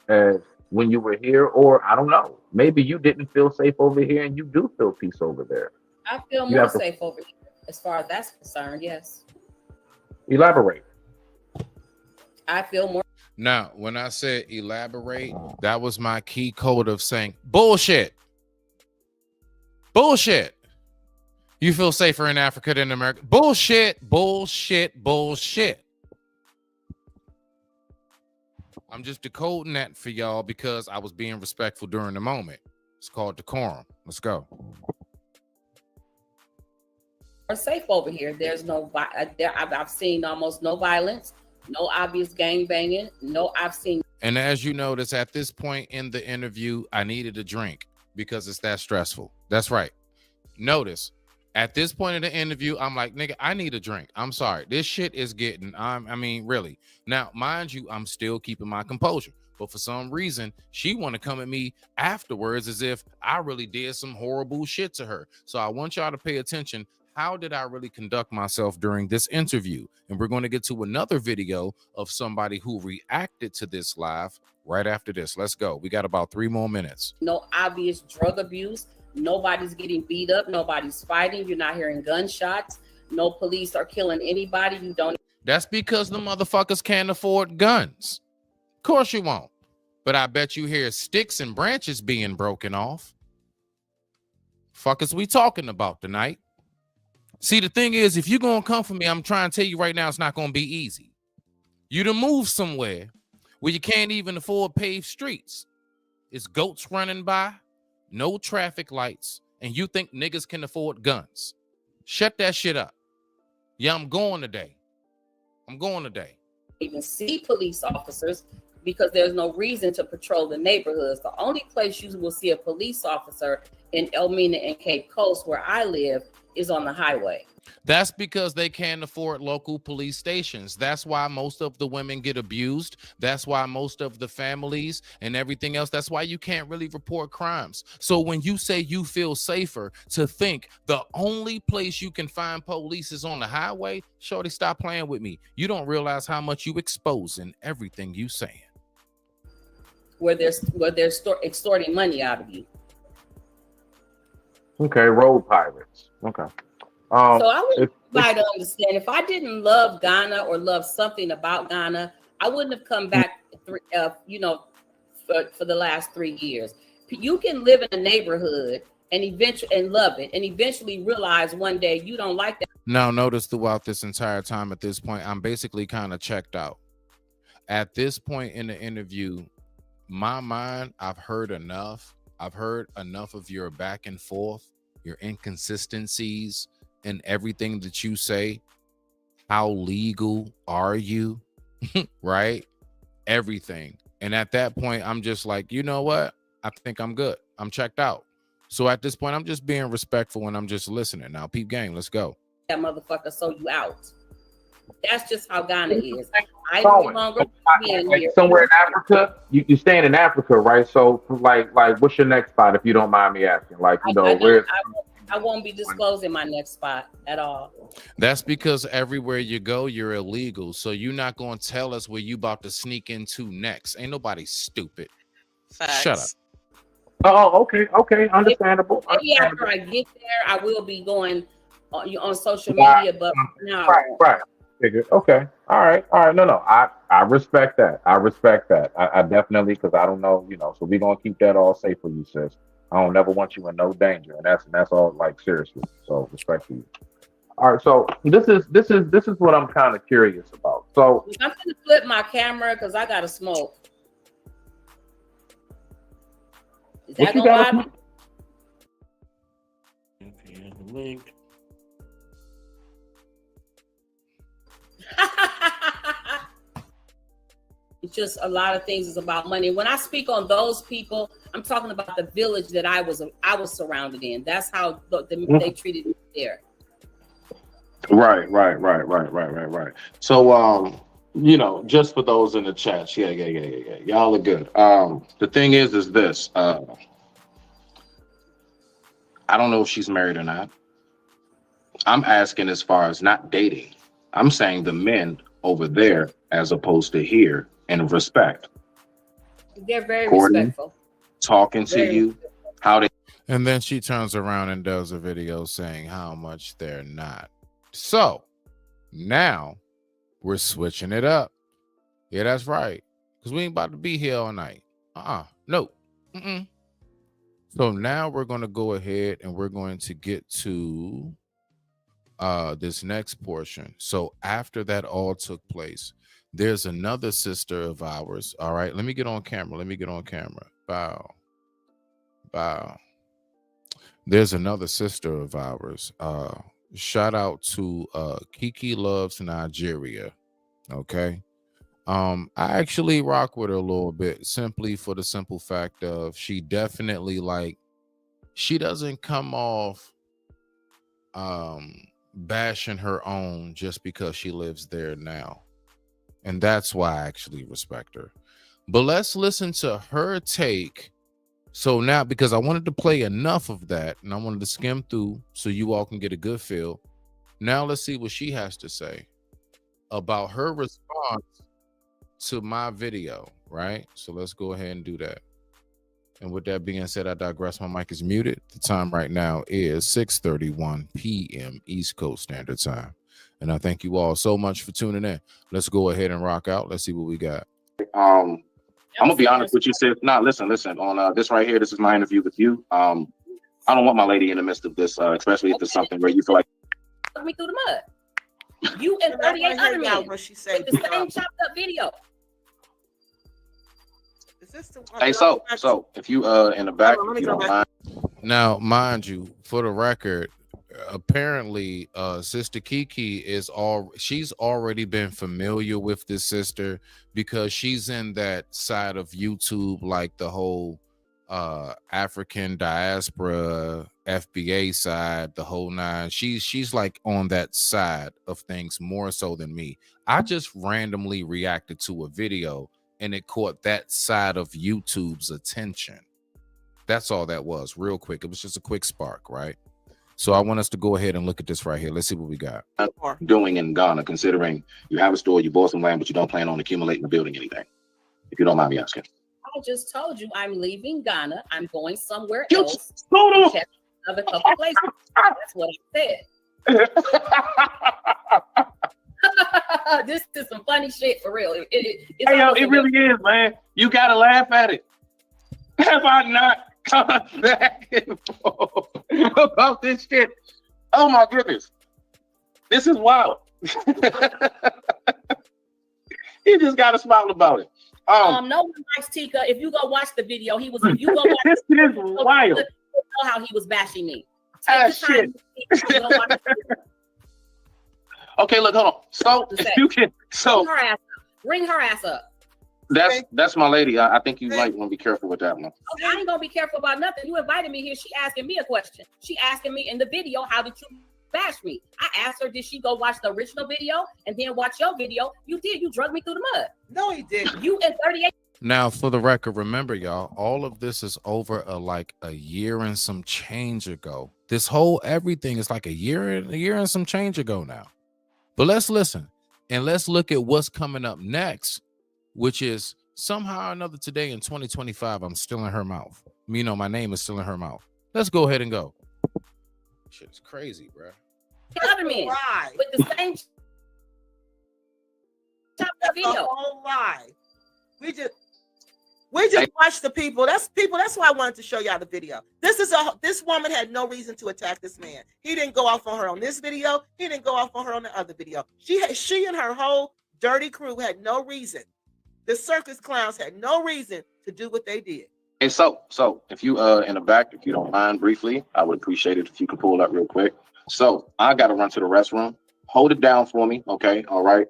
as when you were here? Or I don't know, maybe you didn't feel safe over here and you do feel peace over there? I feel more safe over here as far as that's concerned. Yes. Elaborate. I feel more. Now, when I said elaborate, that was my key code of saying bullshit. Bullshit. You feel safer in Africa than America. Bullshit. I'm just decoding that for y'all because I was being respectful during the moment. It's called decorum. Let's go. We're safe over here. There's no, I've seen almost no violence, no obvious gang banging, I've seen. And as you notice, at this point in the interview, I needed a drink because it's that stressful. That's right. Notice, at this point in the interview, I'm like, nigga, I need a drink. I'm sorry. This shit is getting, really. Now, mind you, I'm still keeping my composure. But for some reason, she want to come at me afterwards as if I really did some horrible shit to her. So I want y'all to pay attention. How did I really conduct myself during this interview? And we're going to get to another video of somebody who reacted to this live right after this. Let's go. We got about 3 more minutes. No obvious drug abuse. Nobody's getting beat up. Nobody's fighting. You're not hearing gunshots. No police are killing anybody. You don't. That's because the motherfuckers can't afford guns. Of course you won't. but I bet you hear sticks and branches being broken off. Fuck is we talking about tonight? See, the thing is, if you're going to come for me, I'm trying to tell you right now, it's not going to be easy. You to move somewhere where you can't even afford paved streets. It's goats running by, no traffic lights, and you think niggas can afford guns. Shut that shit up. Yeah, I'm going today. Even see police officers because there's no reason to patrol the neighborhoods. The only place you will see a police officer in Elmina and Cape Coast, where I live, is on the highway. That's because they can't afford local police stations. That's why most of the women get abused. That's why most of the families and everything else. That's why you can't really report crimes. So when you say you feel safer to think the only place you can find police is on the highway, shorty, stop playing with me. You don't realize how much you exposing everything you saying. Where they're extorting money out of you. Okay, road pirates. Okay. So I would try to understand, if I didn't love Ghana or love something about Ghana, I wouldn't have come back, for the last 3 years. You can live in a neighborhood and love it, and eventually realize one day you don't like that. Now, notice throughout this entire time, at this point, I'm basically kind of checked out. At this point in the interview, my mind, I've heard enough. I've heard enough of your back and forth, your inconsistencies, and everything that you say. How legal are you? Right? Everything. And at that point, I'm just like, you know what? I think I'm good. I'm checked out. So at this point, I'm just being respectful and I'm just listening. Now, peep game, let's go. That motherfucker, so you out. That's just how Ghana is. I no longer like somewhere in Africa. You're staying in Africa, right? So like what's your next spot, if you don't mind me asking? Like, I won't be disclosing my next spot at all. That's because everywhere you go, you're illegal. So you're not going to tell us where you about to sneak into next. Ain't nobody stupid. Facts. Shut up. Oh, okay, understandable. Maybe after I get there, I will be going on social media, but now right. Figured. Okay. All right. No. I respect that. I definitely, because I don't know, so we're gonna keep that all safe for you, sis. I don't never want you in no danger, and that's all, like, seriously. So respect to you. All right. So this is what I'm kind of curious about. So I'm gonna flip my camera because I gotta smoke. Is that gonna bother me? Link. It's just a lot of things is about money. When I speak on those people, I'm talking about the village that I was surrounded in. That's how they treated me there. Right. So just for those in the chat, yeah. Y'all are good. The thing is this. I don't know if she's married or not. I'm asking as far as not dating. I'm saying the men over there as opposed to here, in respect. They're very respectful. Talking to you, how they. And then she turns around and does a video saying how much they're not. So now we're switching it up. Yeah, that's right. Because we ain't about to be here all night. No. So now we're going to go ahead and we're going to get to this next portion. So after that all took place, there's another sister of ours. All right, let me get on camera. Bow. There's another sister of ours. Shout out to Kiki Loves Nigeria. Okay. I actually rock with her a little bit, simply for the simple fact of she definitely, like, she doesn't come off bashing her own just because she lives there now. And that's why I actually respect her. But let's listen to her take. So now, because I wanted to play enough of that and I wanted to skim through so you all can get a good feel. Now let's see what she has to say about her response to my video, right? So let's go ahead and do that. And with that being said, I digress. My mic is muted. The time right now is 6:31 p.m. East Coast Standard Time. And I thank you all so much for tuning in. Let's go ahead and rock out. Let's see what we got. I'm gonna be honest with you, sis. Nah, listen. On this right here, this is my interview with you. I don't want my lady in the midst of this, especially if it's something where you feel like Took me through the mud. You and 38 other men with the same chopped up video. Is this the Hey, so if you in the back, if you don't mind. Now, mind you, for the record, apparently Sister Kiki she's already been familiar with this sister because she's in that side of YouTube, like the whole African diaspora FBA side, the whole nine. She's like on that side of things more so than me. I just randomly reacted to a video and it caught that side of YouTube's attention. That's all that was, real quick. It was just a quick spark, right? So I want us to go ahead and look at this right here. Let's see what we got. Doing in Ghana, considering you have a store, you bought some land, but you don't plan on accumulating or building anything. If you don't mind me asking. I just told you I'm leaving Ghana. I'm going somewhere Just else. hold on. Check another couple places. That's what I said. This is some funny shit for real. It really is, man. You gotta laugh at it. Have I not gone back and forth about this shit? Oh my goodness. This is wild. You just gotta smile about it. No one likes Tika. If you go watch the video, he was. If you go watch this is wild. You know how he was bashing me. Shit. Okay, look, hold on. So if you can, bring her ass up. That's my lady. I think you might want to be careful with that one. Okay, I ain't gonna be careful about nothing. You invited me here. She asking me a question. She asking me in the video, how did you bash me? I asked her, did she go watch the original video and then watch your video? You did. You drug me through the mud. No, he didn't. You and 38. Now, for the record, remember, y'all, all of this is over like a year and some change ago. This whole everything is like a year and some change ago now. But let's listen and let's look at what's coming up next, which is somehow or another today in 2025, I'm still in her mouth. You know, my name is still in her mouth. Let's go ahead and go. Shit's crazy, bro. Other men with the same video. The whole lie. We just watched the people. That's why I wanted to show y'all the video. This woman had no reason to attack this man. He didn't go off on her on this video. He didn't go off on her on the other video. She and her whole dirty crew had no reason. The circus clowns had no reason to do what they did. And so if you in the back, if you don't mind briefly, I would appreciate it if you could pull up real quick. So I gotta run to the restroom. Hold it down for me, okay? All right.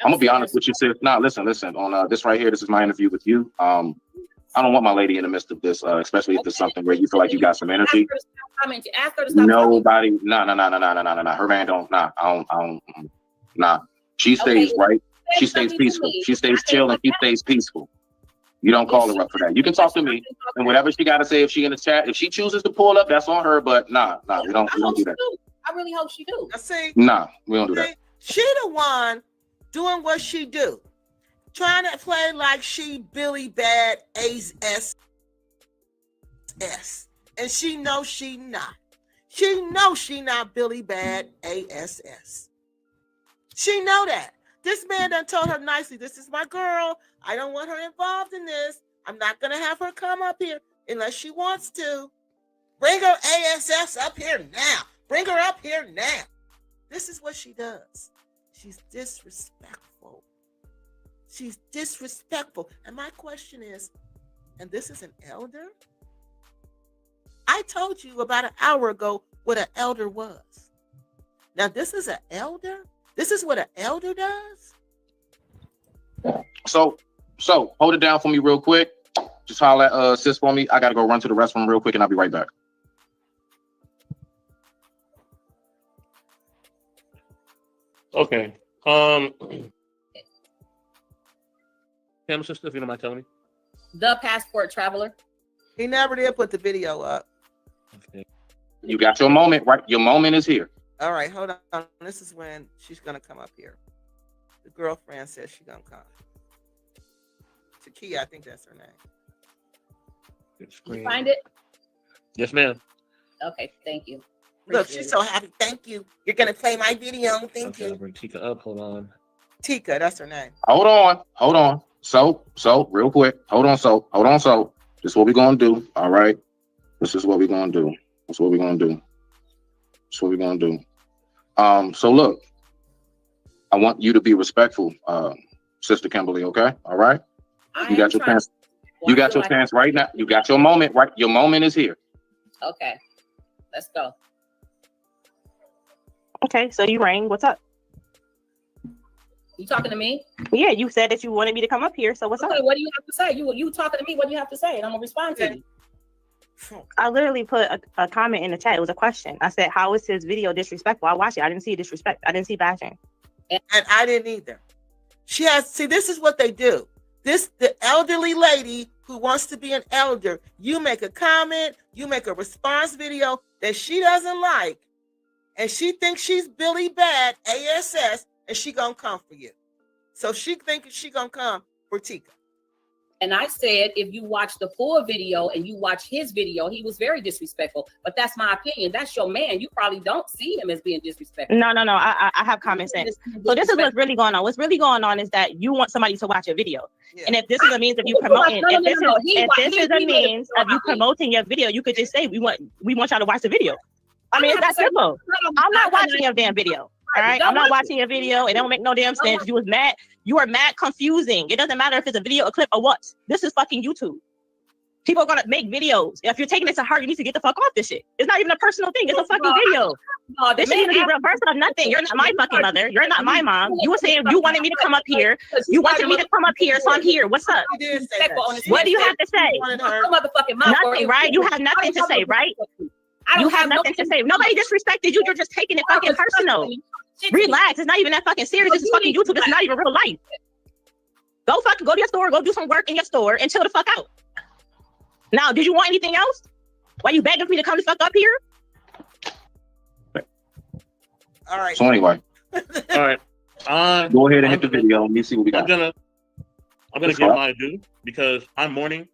I'm gonna be honest with you, sis. Nah, listen. On this right here, this is my interview with you. I don't want my lady in the midst of this, especially if there's something where you feel like you got some energy. Ask her to stop Nobody, nah. Her man don't, nah. I don't. Nah. She stays right. She stays peaceful. She stays chill and she stays peaceful. You don't call her up for that. You can talk to me and whatever she got to say. If she in the chat, if she chooses to pull up, that's on her. But nah, we don't do that. I really hope she do. Nah, we don't do that. She the one doing what she do, trying to play like she Billy Bad ASS, and she knows she not. She knows she not Billy Bad ASS. She know that. This man done told her nicely, this is my girl. I don't want her involved in this. I'm not going to have her come up here unless she wants to. Bring her ASS up here now. Bring her up here now. This is what she does. She's disrespectful. She's disrespectful. And my question is, and this is an elder? I told you about an hour ago what an elder was. Now, this is an elder? This is what an elder does? So hold it down for me real quick. Just holler at sis for me. I gotta go run to the restroom real quick and I'll be right back. Okay. Cam sister, if you don't mind telling me. The passport traveler. He never did put the video up. Okay. You got your moment, right? Your moment is here. All right, hold on. This is when she's gonna come up here. The girlfriend says she's gonna come. Takia, I think that's her name. You find it? Yes, ma'am. Okay, thank you. Look, she's so happy. Thank you. You're gonna play my video. Thank you. Bring Tika up. Hold on. Tika, that's her name. Hold on. So real quick, hold on. So this is what we're gonna do. All right, this is what we're gonna do. That's what we're gonna do. That's what we're gonna do. So look, I want you to be respectful, Sister Kimberly. Okay, all right. You got your chance. You got your chance right now. You got your moment. Right, your moment is here. Okay, let's go. Okay, so you rang. What's up? You talking to me? Yeah, you said that you wanted me to come up here. So what's Okay, up? what do you have to say? You talking to me? What do you have to say? And I'm gonna respond to you. I literally put a comment in the chat. It was a question. I said, "How is his video disrespectful?" I watched it. I didn't see disrespect. I didn't see bashing. And I didn't either. She has, see, this is what they do. The elderly lady who wants to be an elder, you make a comment, you make a response video that she doesn't like, and she thinks she's Billy Bad, ASS, and she gonna come for you. So she thinks she gonna come for Tika. And I said, if you watch the full video and you watch his video, he was very disrespectful. But that's my opinion. That's your man. You probably don't see him as being disrespectful. No. I have common sense. So this is what's really going on. What's really going on is that you want somebody to watch your video. Yeah. And if this is a means of you promoting, if this is a means of you promoting your video, you could just say, we want y'all to watch the video. I mean, it's that simple. I'm not watching your damn video. All right, I'm not watching your video. It don't make no damn sense. You was mad. You are mad confusing. It doesn't matter if it's a video, a clip, or what. This is fucking YouTube. People are gonna make videos. If you're taking it to heart, you need to get the fuck off this shit. It's not even a personal thing. It's a fucking video. This shit even be real personal. Nothing. You're not my fucking mother. You're not my mom. You were saying you wanted me to come up here. You wanted me to come up here, so I'm here. What's up? What do you have to say? Nothing, right? You have nothing to say, right? You have nothing to say. Nobody disrespected you. You're just taking it fucking personal. Relax. It's not even that fucking serious. This is fucking YouTube. This is not even real life. Go to your store. Go do some work in your store and chill the fuck out. Now, did you want anything else? Why you begging for me to come the fuck up here? All right. So anyway. All right. Go ahead and hit the video. Let me see what we got. I'm gonna get my due because I'm mourning.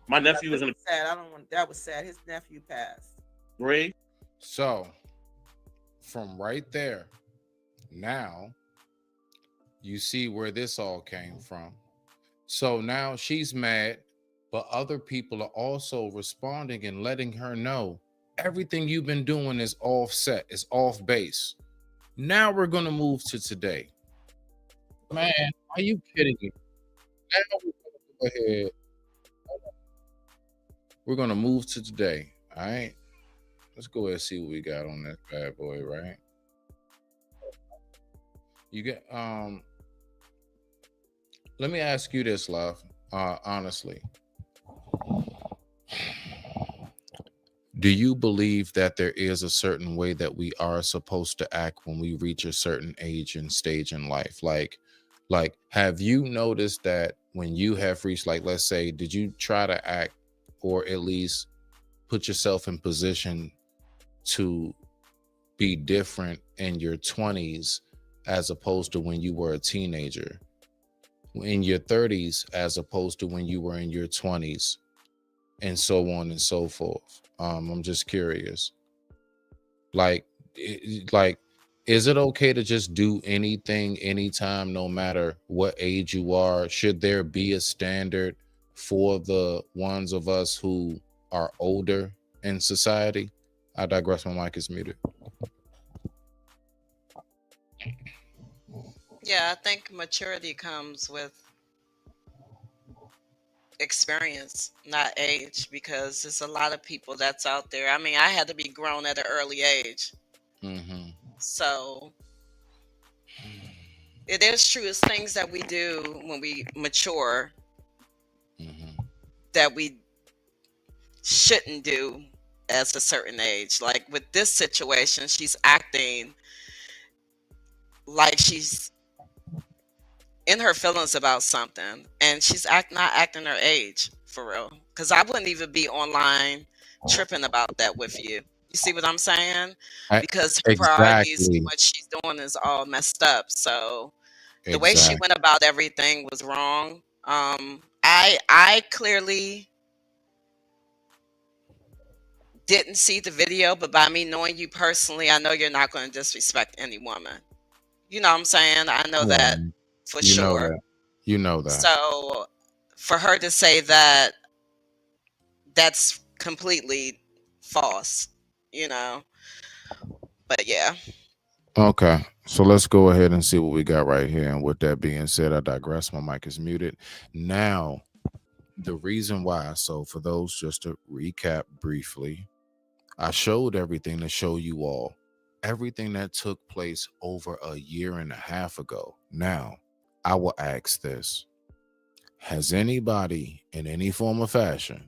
My nephew is in. Sad. I don't want. That was sad. His nephew passed. Ray. So, from right there, now you see where this all came from. So now she's mad, but other people are also responding and letting her know everything you've been doing is offset, is off base. Now we're gonna move to today. Man, are you kidding me? Now we're gonna go ahead. We're gonna move to today. All right. Let's go ahead and see what we got on that bad boy, right? You get let me ask you this, love. Honestly. Do you believe that there is a certain way that we are supposed to act when we reach a certain age and stage in life? Like have you noticed that when you have reached, like, let's say, did you try to act or at least put yourself in position to be different in your 20s as opposed to when you were a teenager, in your 30s as opposed to when you were in your 20s, and so on and so forth? I'm just curious. Is it okay to just do anything, anytime, no matter what age you are? Should there be a standard for the ones of us who are older in society? I digress. My mic is muted. Yeah, I think maturity comes with experience, not age, because there's a lot of people that's out there. I mean, I had to be grown at an early age. Mm-hmm. So it is true. It's things that we do when we mature that we shouldn't do as a certain age. Like with this situation, she's acting like she's in her feelings about something, and she's not acting her age for real. Because I wouldn't even be online tripping about that with you. You see what I'm saying? Because her priorities and what she's doing is all messed up. So the way she went about everything was wrong. I clearly didn't see the video, but by me knowing you personally, I know you're not going to disrespect any woman. You know what I'm saying? I know that for sure. You know that. So for her to say that, that's completely false, you know. But yeah. Okay, so let's go ahead and see what we got right here. And with that being said, I digress. My mic is muted. Now, the reason why, so for those, just to recap briefly, I showed everything to show you all everything that took place over a year and a half ago. Now, I will ask this. Has anybody in any form or fashion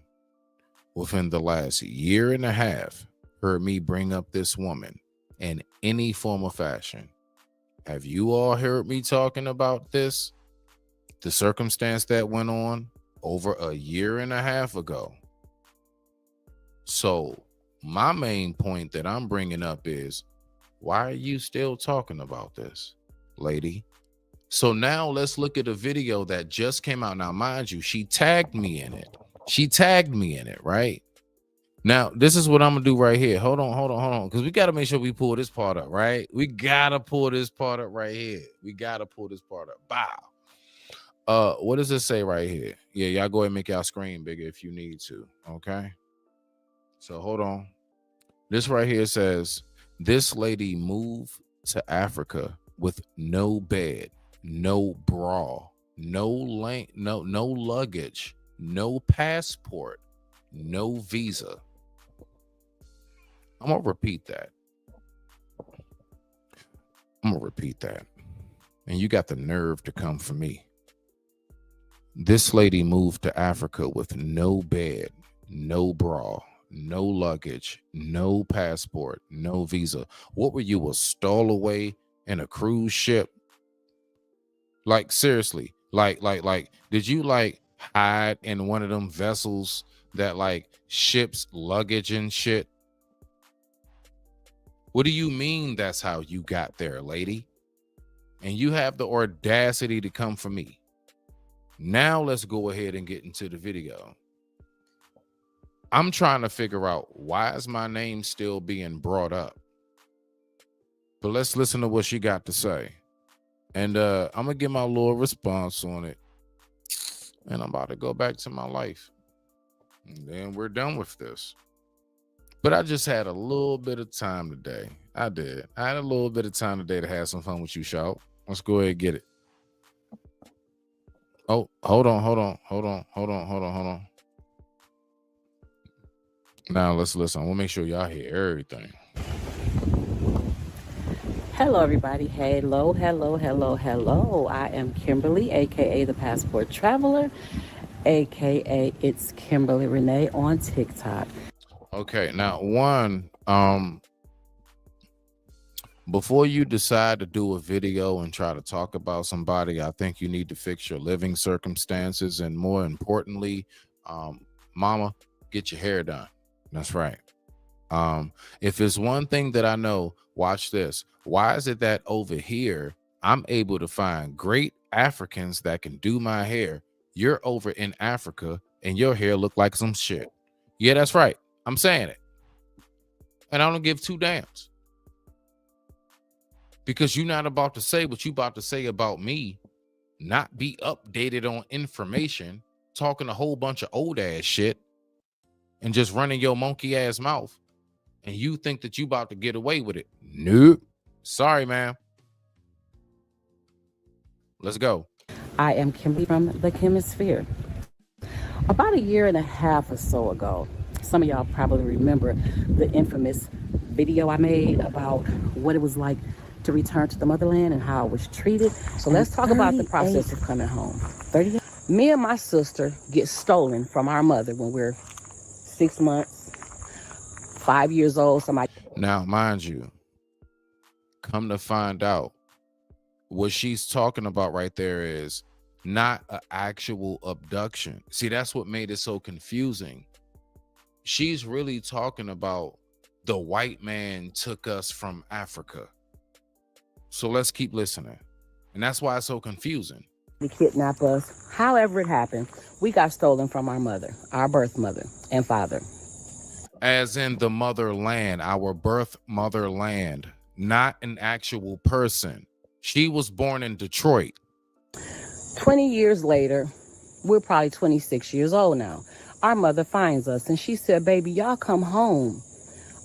within the last year and a half heard me bring up this woman in any form or fashion? Have you all heard me talking about this? The circumstance that went on over a year and a half ago. So my main point that I'm bringing up is, why are you still talking about this, lady? So now let's look at a video that just came out. Now, mind you, she tagged me in it. She tagged me in it, right? Now, this is what I'm gonna do right here. Hold on. Because we gotta make sure we pull this part up, right? We gotta pull this part up right here. We gotta pull this part up. Bow. What does it say right here? Yeah, y'all go ahead and make y'all screen bigger if you need to. Okay. So hold on. This right here says, this lady moved to Africa with no bed, no bra, no luggage, no passport, no visa. I'm gonna repeat that. And you got the nerve to come for me. This lady moved to Africa with no bed, no bra, no luggage, no passport, no visa. What were you, a stowaway in a cruise ship? Like, seriously, like, did you like hide in one of them vessels that like ships luggage and shit? What do you mean that's how you got there, lady? And you have the audacity to come for me. Now let's go ahead and get into the video. I'm trying to figure out, why is my name still being brought up? But let's listen to what she got to say. And I'm gonna get my little response on it. And I'm about to go back to my life. And then we're done with this. But I just had a little bit of time today. I did. I had a little bit of time today to have some fun with you, Shout. Let's go ahead and get it. Oh, hold on. Now let's listen. We'll make sure y'all hear everything. Hello, everybody. Hello. I am Kimberly, aka the Passport Traveler, aka it's Kimberly Renee on TikTok. Okay, now before you decide to do a video and try to talk about somebody, I think you need to fix your living circumstances, and more importantly, mama, get your hair done. That's right. If it's one thing that I know, watch this. Why is it that over here I'm able to find great Africans that can do my hair? You're over in Africa and your hair look like some shit. Yeah, that's right. I'm saying it. And I don't give two damns. Because you're not about to say what you about to say about me, not be updated on information, talking a whole bunch of old ass shit, and just running your monkey ass mouth. And you think that you about to get away with it. Nope. Sorry, ma'am. Let's go. I am Kimberly from the Chemisphere. About a year and a half or so ago, some of y'all probably remember the infamous video I made about what it was like to return to the motherland and how I was treated. So let's talk about the process of coming home. Me and my sister get stolen from our mother when we're 6 months, 5 years old. Now, mind you, come to find out, what she's talking about right there is not an actual abduction. See, that's what made it so confusing. She's really talking about the white man took us from Africa. So let's keep listening. And that's why it's so confusing. They kidnapped us. However it happened, we got stolen from our mother, our birth mother and father. As in the motherland, our birth motherland, not an actual person. She was born in Detroit. 20 years later, we're probably 26 years old now. Our mother finds us and she said, baby, y'all come home.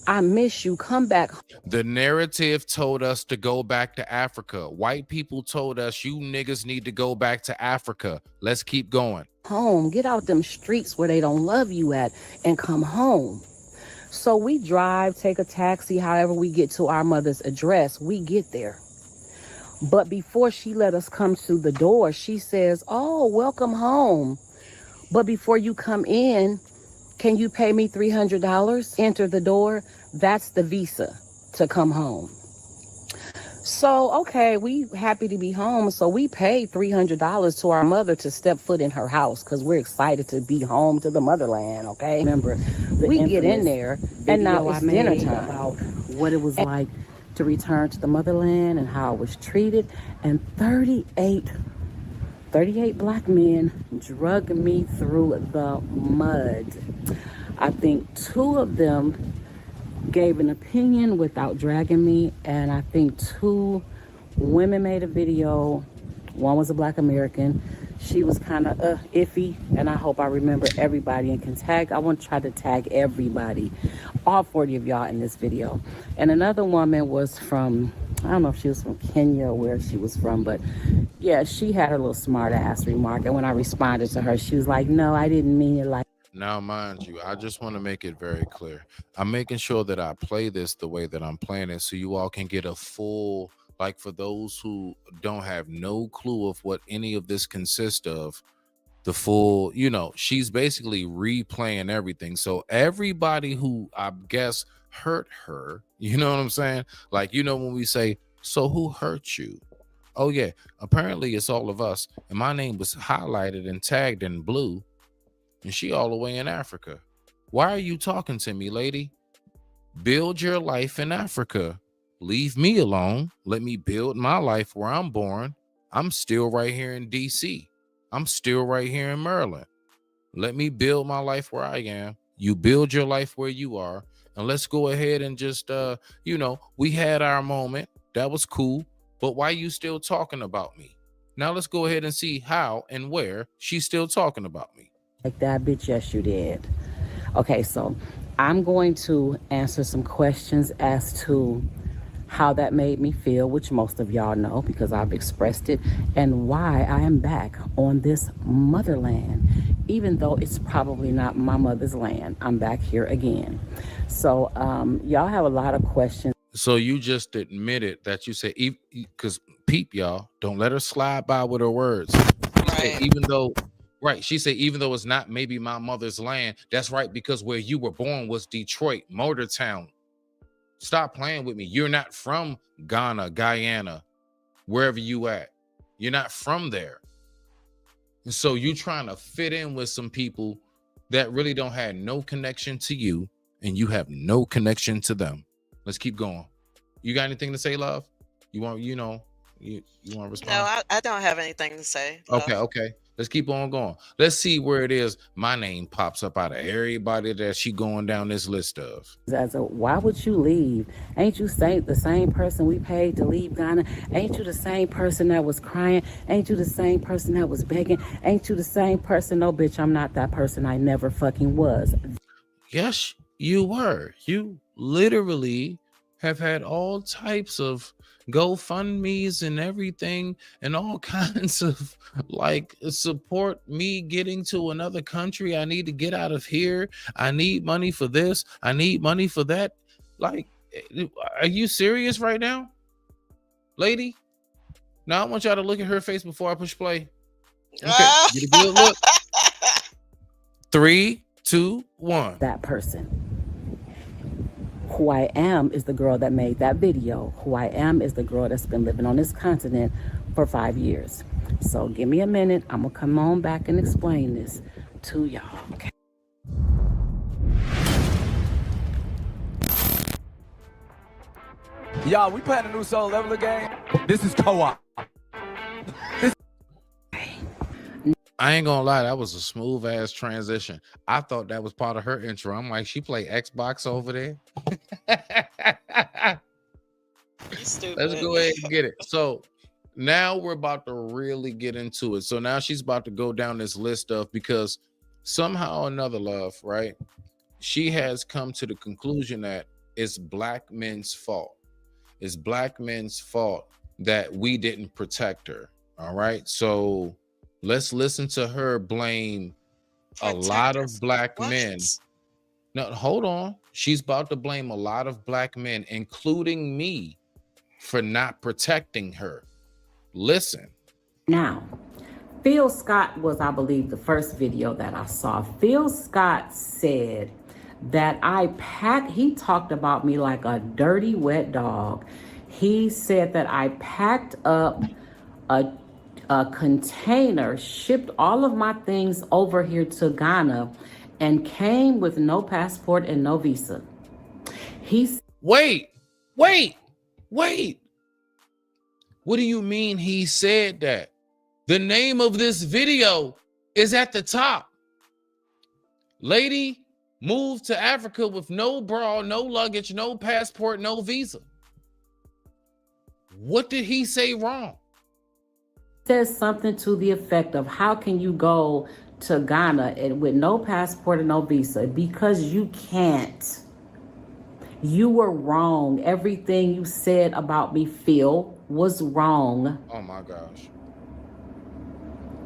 I miss you. Come back. The narrative told us to go back to Africa. White people told us you niggas need to go back to Africa. Let's keep going. Home. Get out them streets where they don't love you at and come home. So we drive, take a taxi, however we get to our mother's address, we get there. But before she let us come to the door, she says, oh, welcome home. But before you come in, can you pay me $300? Enter the door. That's the visa to come home. So, okay, we happy to be home. So we paid $300 to our mother to step foot in her house because we're excited to be home to the motherland, okay? Remember, we get in there and now it's dinner time. About what it was like to return to the motherland and how I was treated. And 38 black men drug me through the mud. I think 2 of them gave an opinion without dragging me, and I think 2 women made a video. One was a black American. She was kind of iffy, and I hope I remember everybody and can tag. I want to try to tag everybody, all 40 of y'all in this video. And another woman was from, I don't know if she was from Kenya or where she was from, but yeah, she had her little smart ass remark. And when I responded to her, she was like, no, I didn't mean it like. Now, mind you, I just want to make it very clear. I'm making sure that I play this the way that I'm playing it so you all can get a full, like for those who don't have no clue of what any of this consists of, the full, you know, she's basically replaying everything. So everybody who I guess hurt her, you know what I'm saying? Like, you know, when we say, so who hurt you? Oh, yeah, apparently it's all of us. And my name was highlighted and tagged in blue. And she all the way in Africa. Why are you talking to me, lady? Build your life in Africa. Leave me alone. Let me build my life where I'm born. I'm still right here in DC. I'm still right here in Maryland. Let me build my life where I am. You build your life where you are. And let's go ahead and just, you know, we had our moment. That was cool. But why you still talking about me? Now let's go ahead and see how and where she's still talking about me. Like that, bitch, yes, you did. Okay, so I'm going to answer some questions as to how that made me feel, which most of y'all know because I've expressed it, and why I am back on this motherland. Even though it's probably not my mother's land, I'm back here again. So y'all have a lot of questions. So you just admitted that you said, because peep, y'all, don't let her slide by with her words. Right. Even though, right, she said, even though it's not maybe my mother's land, that's right, because where you were born was Detroit, Motortown. Stop playing with me. You're not from Ghana, Guyana, wherever you at. You're not from there. And so you trying to fit in with some people that really don't have no connection to you, and you have no connection to them. Let's keep going. You got anything to say, love? You want, you know, you want to respond? No, I don't have anything to say. Love. Okay. Let's keep on going. Let's see where it is my name pops up out of everybody that she going down this list of. Why would you leave? Ain't you the same person we paid to leave Ghana? Ain't you the same person that was crying? Ain't you the same person that was begging? Ain't you the same person? No, bitch, I'm not that person. I never fucking was. Yes, you were. You literally have had all types of GoFundMe's and everything and all kinds of like support me getting to another country. I need to get out of here. I need money for this. I need money for that. Like, are you serious right now, lady? Now I want y'all to look at her face before I push play. Okay, get a good look. 3, 2, 1. That person. Who I am is the girl that made that video. Who I am is the girl that's been living on this continent for 5 years. So give me a minute. I'm going to come on back and explain this to y'all. Okay. Y'all, we playing a new solo leveler game. This is co-op. I ain't gonna lie, that was a smooth ass transition. I thought that was part of her intro. I'm like, she play Xbox over there. You stupid. Let's go ahead and get it. So now we're about to really get into it. So now she's about to go down this list of, because somehow or another, love, right? She has come to the conclusion that it's black men's fault. It's black men's fault that we didn't protect her. All right. So let's listen to her blame a lot of black men. No, hold on. She's about to blame a lot of black men, including me, for not protecting her. Listen. Now, Phil Scott was, I believe, the first video that I saw. Phil Scott said that he talked about me like a dirty, wet dog. He said that I packed up a container, shipped all of my things over here to Ghana, and came with no passport and no visa. Wait. What do you mean he said that? The name of this video is at the top. Lady moved to Africa with no bra, no luggage, no passport, no visa. What did he say wrong? Says something to the effect of, how can you go to Ghana and with no passport and no visa? Because you can't. You were wrong. Everything you said about me, Phil, was wrong. Oh my gosh.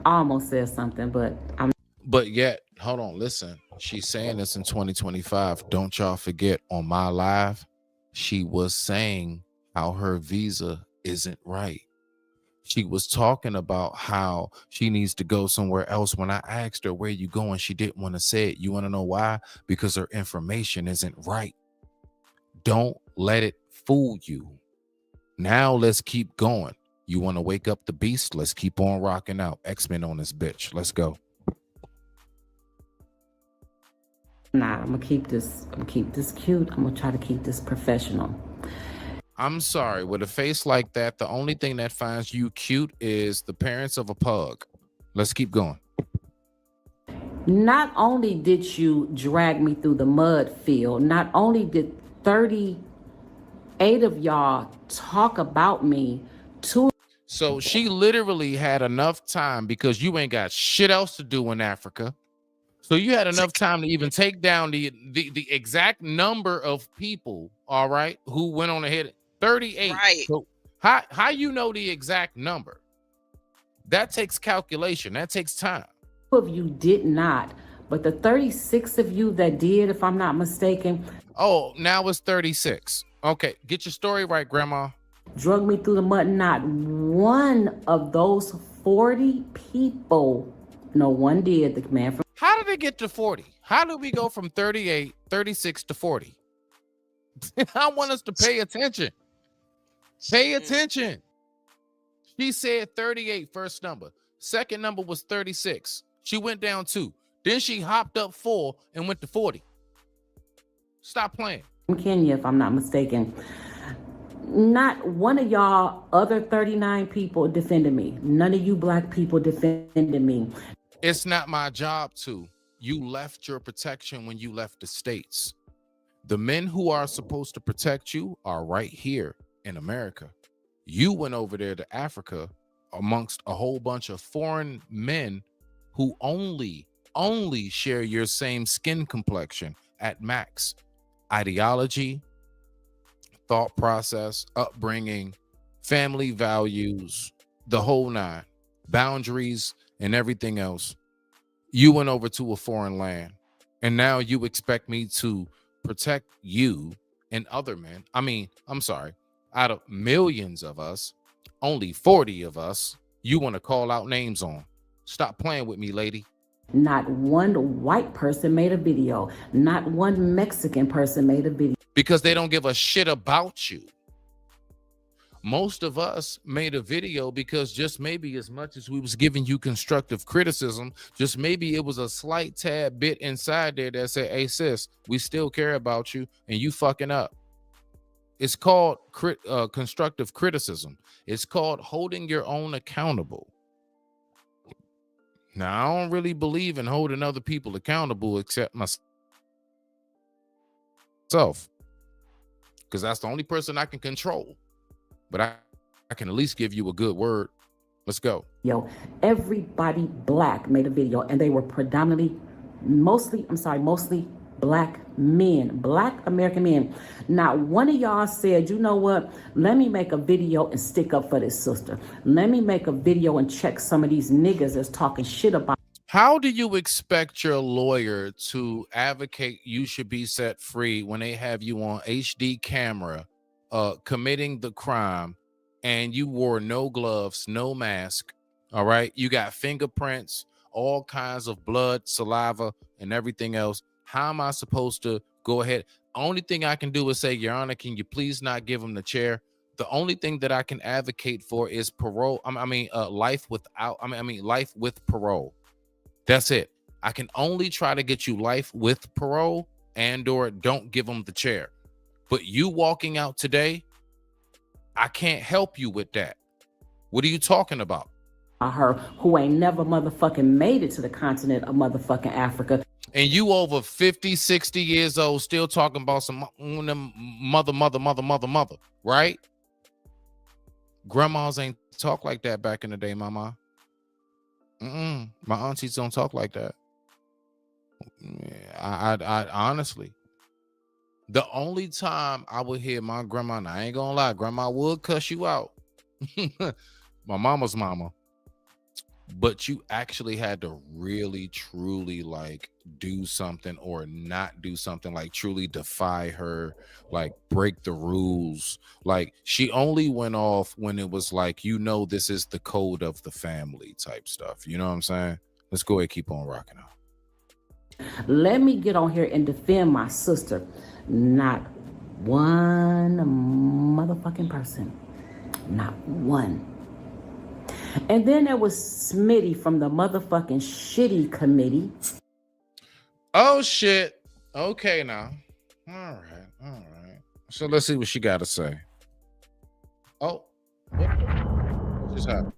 I almost said something, but yet, hold on, listen. She's saying this in 2025. Don't y'all forget, on my live, she was saying how her visa isn't right. She was talking about how she needs to go somewhere else. When I asked her, where you going, she didn't want to say it. You want to know why? Because her information isn't right. Don't let it fool you. Now let's keep going. You want to wake up the beast? Let's keep on rocking out. X-Men on this bitch. Let's go. nah, I'm gonna keep this cute. I'm gonna try to keep this professional. I'm sorry, with a face like that, the only thing that finds you cute is the parents of a pug. Let's keep going. Not only did you drag me through the mud, Phil, not only did 38 of y'all talk about me to. So she literally had enough time, because you ain't got shit else to do in Africa. So you had enough time to even take down the exact number of people, all right, who went on ahead. 38. Right. So how you know the exact number? That takes calculation. That takes time. Of you did not, but the 36 of you that did, if I'm not mistaken. Oh, now it's 36. Okay, get your story right, Grandma. Drug me through the mud. Not one of those 40 people, no one did. The man from. How did it get to 40? How did we go from 38, 36 to 40? I want us to pay attention. Pay attention. She said 38 first number. Second number was 36. She went down 2. Then she hopped up 4 and went to 40. Stop playing. From Kenya, if I'm not mistaken. Not one of y'all other 39 people defended me. None of you black people defended me. It's not my job to. You left your protection when you left the States. The men who are supposed to protect you are right here in America. You went over there to Africa amongst a whole bunch of foreign men who only share your same skin complexion at max. Ideology, thought process, upbringing, family values, the whole nine, boundaries and everything else. You went over to a foreign land, and now you expect me to protect you and other men. I mean, I'm sorry, out of millions of us, only 40 of us you want to call out names on. Stop playing with me, lady. Not one white person made a video. Not one Mexican person made a video. Because they don't give a shit about you. Most of us made a video because just maybe, as much as we was giving you constructive criticism, just maybe it was a slight tad bit inside there that said, hey sis, we still care about you and you fucking up. It's called constructive criticism. It's called holding your own accountable. Now, I don't really believe in holding other people accountable except myself, because that's the only person I can control. But I can at least give you a good word. Let's go. Yo, everybody black made a video, and they were predominantly, mostly black men, black American men. Not one of y'all said, you know what, let me make a video and stick up for this sister. Let me make a video and check some of these niggas that's talking shit about. How do you expect your lawyer to advocate you should be set free when they have you on HD camera committing the crime and you wore no gloves, no mask? All right. You got fingerprints, all kinds of blood, saliva, and everything else. How am I supposed to go ahead? Only thing I can do is say, Your Honor, can you please not give him the chair? The only thing that I can advocate for is parole. Life without, life with parole. That's it. I can only try to get you life with parole and or don't give them the chair. But you walking out today, I can't help you with that. What are you talking about? Her who ain't never motherfucking made it to the continent of motherfucking Africa. And you over 50, 60 years old, still talking about some mother, right? Grandmas ain't talk like that back in the day, mama. My aunties don't talk like that. I honestly, the only time I would hear my grandma, and I ain't gonna lie, grandma would cuss you out. My mama's mama. But you actually had to really, truly like do something or not do something, like truly defy her, like break the rules. Like she only went off when it was like, you know, this is the code of the family type stuff. You know what I'm saying? Let's go ahead, keep on rocking out. Let me get on here and defend my sister. Not one motherfucking person. Not one. And then there was Smitty from the motherfucking shitty committee. Oh shit. Okay now. All right. So let's see what she got to say. Oh, what just happened?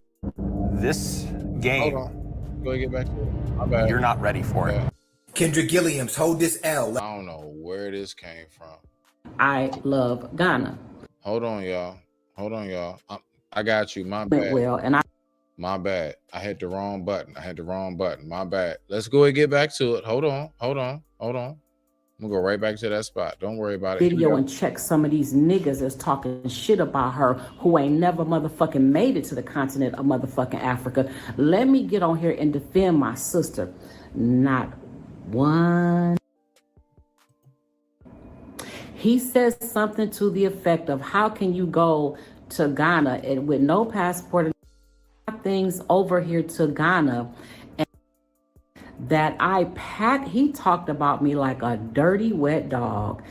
This game. Hold on. Go ahead, get back to it. My bad. You're not ready for it. Kendrick Gilliam's hold this L. I don't know where this came from. I love Ghana. Hold on, y'all. I got you. My bad. Well, and my bad. I hit the wrong button. My bad. Let's go and get back to it. Hold on. I'm gonna go right back to that spot. Don't worry about it. Video and check some of these niggas that's talking shit about her who ain't never motherfucking made it to the continent of motherfucking Africa. Let me get on here and defend my sister. Not one. He says something to the effect of, how can you go to Ghana and with no passport and things over here to Ghana, and that I pack. He talked about me like a dirty wet dog.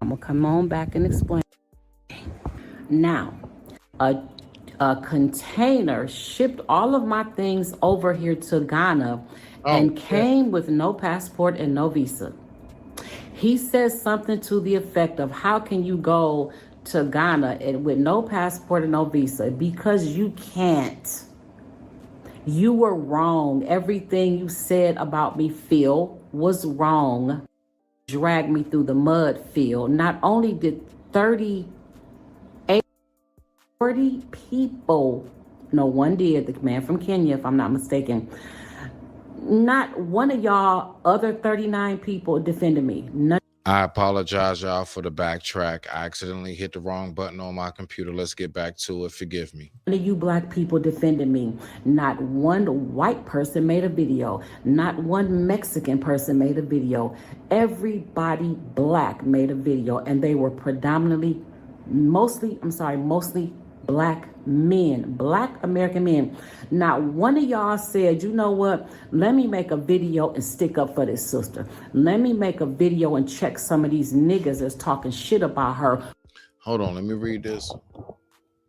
I'm gonna come on back and explain. Now, a container shipped all of my things over here to Ghana and came with no passport and no visa. He says something to the effect of, how can you go to Ghana and with no passport and no visa? Because you can't. You were wrong. Everything you said about me, Phil, was wrong. Dragged me through the mud, Phil. Not only did 40 people, no one did, the man from Kenya, if I'm not mistaken, not one of y'all other 39 people defended me. None. I apologize, y'all, for the backtrack. I accidentally hit the wrong button on my computer. Let's get back to it. Forgive me. None of you black people defended me. Not one white person made a video. Not one Mexican person made a video. Everybody black made a video, and they were predominantly, mostly black men, black American men. Not one of y'all said, you know what, let me make a video and stick up for this sister. Let me make a video and check some of these niggas that's talking shit about her. Hold on, let me read this.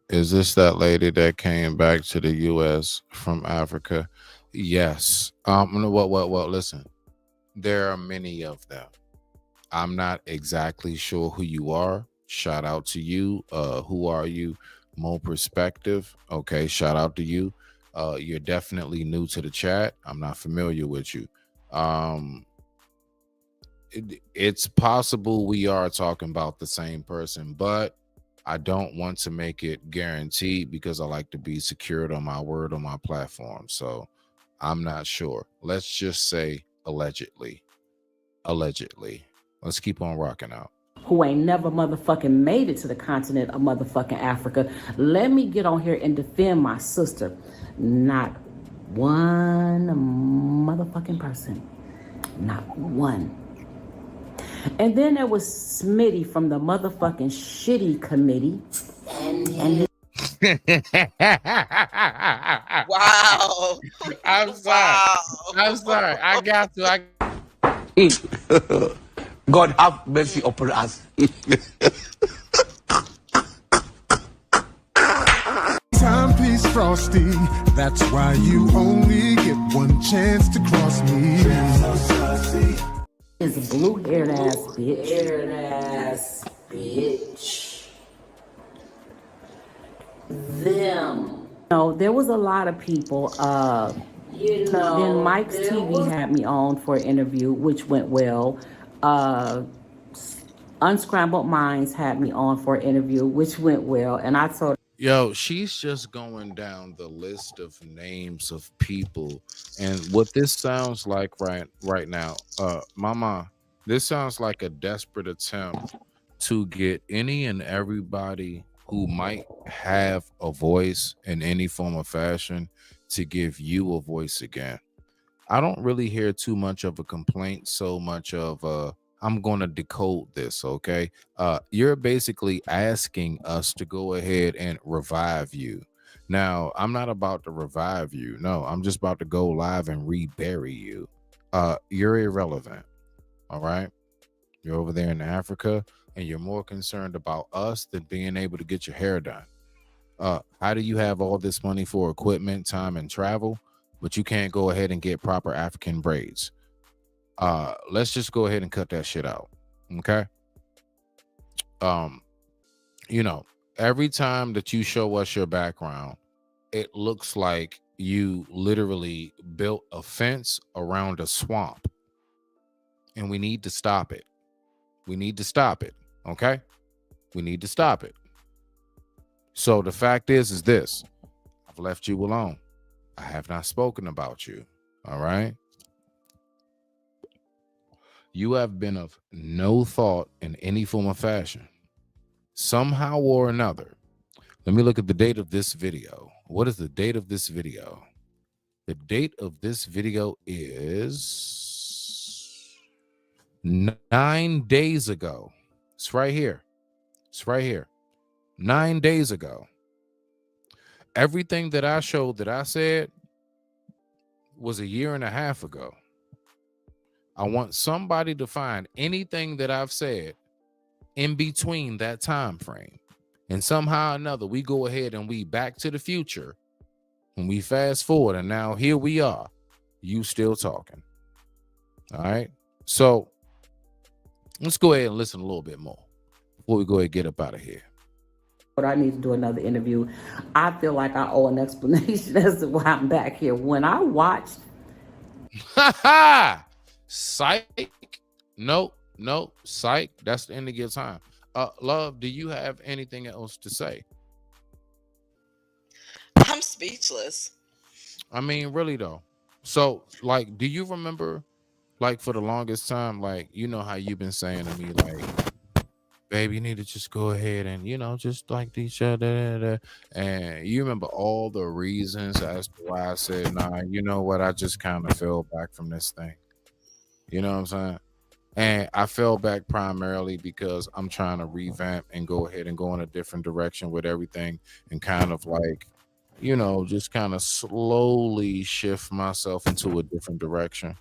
Is this that lady that came back to the U.S. from Africa? Yes. Well, listen, there are many of them. I'm not exactly sure who you are. Shout out to you. Who are you? More perspective. Okay, shout out to you. You're definitely new to the chat. I'm not familiar with you. It's possible we are talking about the same person, but I don't want to make it guaranteed because I like to be secured on my word on my platform. So I'm not sure. Let's just say allegedly. Allegedly. Let's keep on rocking out. Who ain't never motherfucking made it to the continent of motherfucking Africa. Let me get on here and defend my sister. Not one motherfucking person. Not one. And then there was Smitty from the motherfucking shitty committee. And Wow. I'm sorry. I'm sorry. I got to. God have mercy upon us. Timepiece Frosty, that's why you only get one chance to cross me. Is a blue-haired ass bitch. Them. No, there was a lot of people. Then Mike's TV had me on for an interview, which went well. Unscrambled Minds had me on for an interview, which went well. And I told Yo, she's just going down the list of names of people, and what this sounds like right now, Mama, this sounds like a desperate attempt to get any and everybody who might have a voice in any form of fashion to give you a voice again. I don't really hear too much of a complaint, so much of I'm going to decode this, okay? You're basically asking us to go ahead and revive you. Now, I'm not about to revive you. No, I'm just about to go live and rebury you. You're irrelevant, all right? You're over there in Africa, and you're more concerned about us than being able to get your hair done. How do you have all this money for equipment, time, and travel, but you can't go ahead and get proper African braids? Let's just go ahead and cut that shit out. Okay. Every time that you show us your background, it looks like you literally built a fence around a swamp, and we need to stop it. We need to stop it. Okay. We need to stop it. So the fact is this: I've left you alone. I have not spoken about you. All right. You have been of no thought in any form of fashion, somehow or another. Let me look at the date of this video. What is the date of this video? The date of this video is 9 days ago. It's right here. It's right here. 9 days ago. Everything that I showed that I said was a year and a half ago. I want somebody to find anything that I've said in between that time frame. And somehow or another, we go ahead and we back to the future and we fast forward. And now here we are, you still talking. All right. So let's go ahead and listen a little bit more before we go ahead and get up out of here. But I need to do another interview. I feel like I owe an explanation as to why I'm back here. When I watched psych. Nope. Psych. That's the end of your time. Love, do you have anything else to say? I'm speechless. I mean, really though. So, like, do you remember, like, for the longest time, like, you know how you've been saying to me, like, baby, you need to just go ahead and, just like each other. And you remember all the reasons as to why I said, nah, you know what? I just kind of fell back from this thing. You know what I'm saying? And I fell back primarily because I'm trying to revamp and go ahead and go in a different direction with everything and kind of like, just kind of slowly shift myself into a different direction.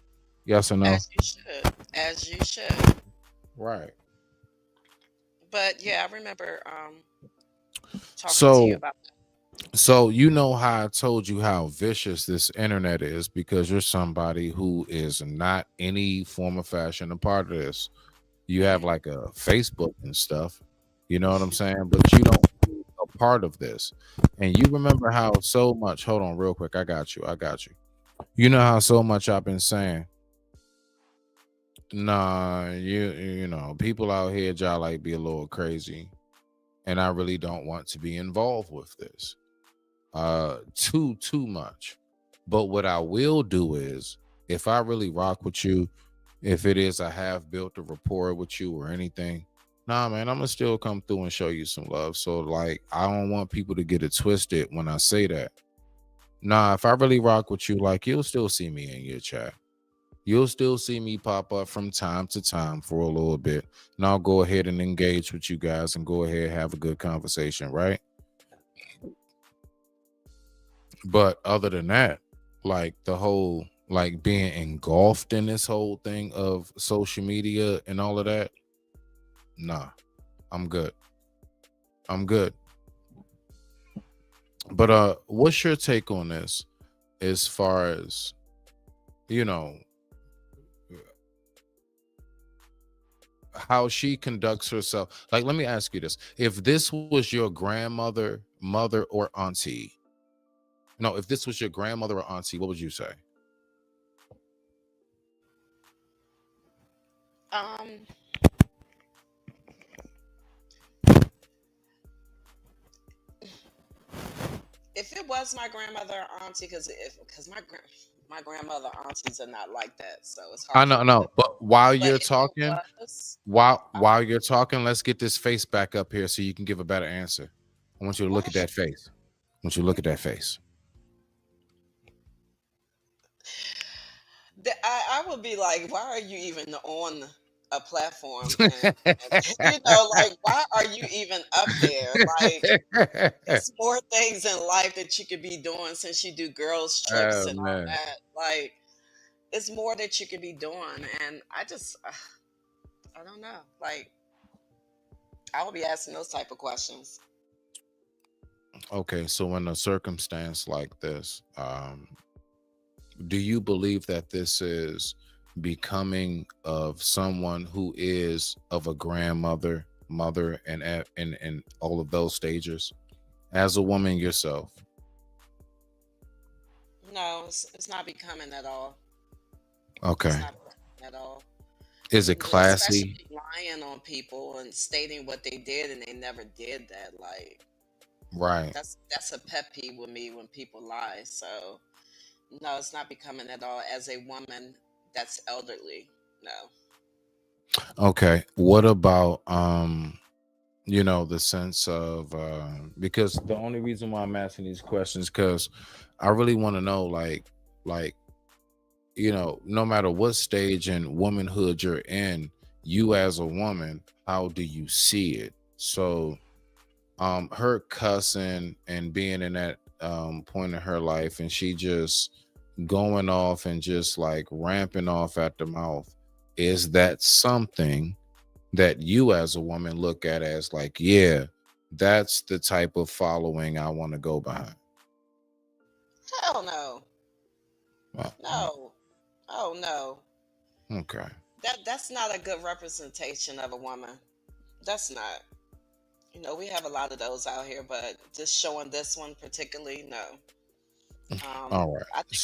Yes or no? As you should. Right. But yeah, I remember talking to you about that. So you know how I told you how vicious this internet is because you're somebody who is not any form of fashion a part of this. You have like a Facebook and stuff, you know what I'm saying? But you don't be a part of this. And you remember how so much, hold on real quick. I got you. You know how so much I've been saying, nah, you know, people out here, y'all like be a little crazy. and I really don't want to be involved with this too much. But what I will do is, if I really rock with you, if it is I have built a rapport with you or anything, nah, man, I'm gonna still come through and show you some love. So like, I don't want people to get it twisted when I say that. Nah, if I really rock with you, like, you'll still see me in your chat. You'll still see me pop up from time to time for a little bit, and I'll go ahead and engage with you guys and go ahead and have a good conversation, right? But other than that, like the whole, like being engulfed in this whole thing of social media and all of that, nah, I'm good. I'm good. But what's your take on this as far as, you know, how she conducts herself? Like, let me ask you this. If this was your grandmother, mother, or auntie, no, if this was your grandmother or auntie, what would you say? If it was my grandmother or auntie, because my grandmother aunties are not like that, so it's I hard for know, me no, to. but while But you're if it talking, was, while you're talking, let's get this face back up here so you can give a better answer. I want you to look at that face. I want you to look at that face. I would be like, why are you even on a platform? And like, why are you even up there? Like, it's more things in life that you could be doing since you do girls trips Oh and all man. that. Like, it's more that you could be doing, and I just, I don't know. Like, I would be asking those type of questions. Okay, so in a circumstance like this, do you believe that this is becoming of someone who is of a grandmother, mother, and all of those stages, as a woman yourself? No, it's not becoming at all. Okay. It's not becoming at all. Is it classy? Especially lying on people and stating what they did and they never did that. Like, Right. that's a pet peeve with me when people lie. So no, it's not becoming at all. As a woman that's elderly, no. Okay. What about the sense of because the only reason why I'm asking these questions, because I really want to know, like no matter what stage in womanhood you're in, you as a woman, how do you see it? So her cussing and being in that point in her life, and she just going off and just like ramping off at the mouth, is that something that you as a woman look at as like, yeah, that's the type of following I want to go behind? Hell no. No. Oh no. Okay. That's not a good representation of a woman. That's not. We have a lot of those out here, but just showing this one particularly, no. All right. I think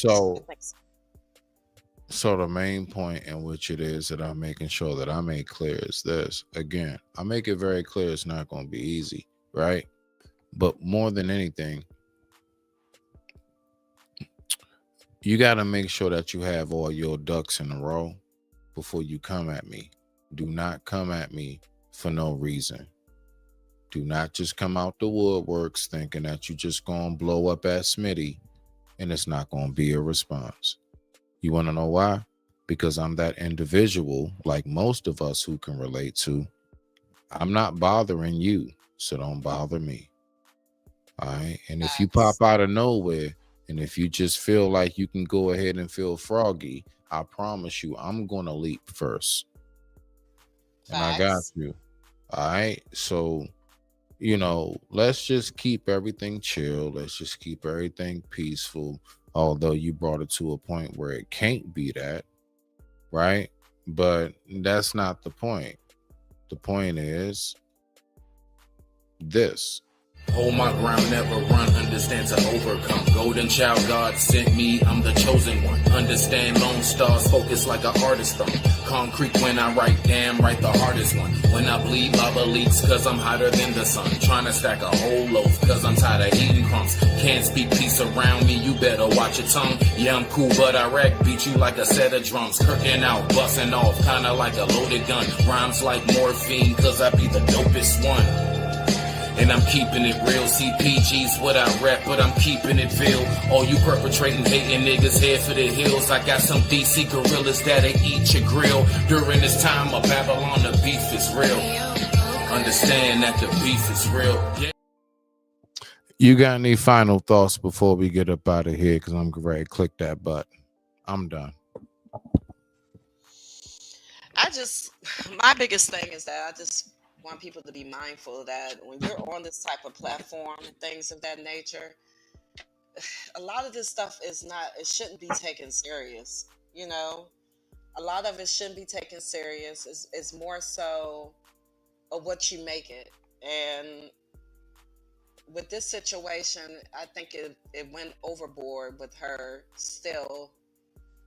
So the main point in which it is that I'm making sure that I make clear is this. Again, I make it very clear it's not going to be easy, right? But more than anything, you got to make sure that you have all your ducks in a row before you come at me. Do not come at me for no reason. Do not just come out the woodworks thinking that you just going to blow up at Smitty and it's not going to be a response. You want to know why? Because I'm that individual, like most of us who can relate to. I'm not bothering you, so don't bother me. All right. And if you pop out of nowhere, and if you just feel like you can go ahead and feel froggy, I promise you, I'm going to leap first. And I got you. All right. So, let's just keep everything chill. Let's just keep everything peaceful. Although you brought it to a point where it can't be that, right? But that's not the point. The point is this. Hold my ground, never run, understand to overcome. Golden child, God sent me, I'm the chosen one. Understand lone stars, focus like an artist thumb. Concrete when I write, damn right the hardest one. When I bleed, lava leaks, cause I'm hotter than the sun. Trying to stack a whole loaf, cause I'm tired of eating crumbs. Can't speak peace around me, you better watch your tongue. Yeah, I'm cool, but I wreck, beat you like a set of drums. Kirking out, busting off, kinda like a loaded gun. Rhymes like morphine, cause I be the dopest one. And I'm keeping it real. CPG's what I rap, but I'm keeping it real. All you perpetrating, hating niggas head for the hills. I got some DC gorillas that'll eat your grill. During this time of Babylon, the beef is real. Understand that the beef is real. Yeah. You got any final thoughts before we get up out of here? Because I'm ready to click that button. I'm done. My biggest thing is that I just want people to be mindful that when you're on this type of platform and things of that nature, a lot of this stuff it shouldn't be taken serious. You know, a lot of it shouldn't be taken serious. It's more so of what you make it. And with this situation, I think it went overboard with her still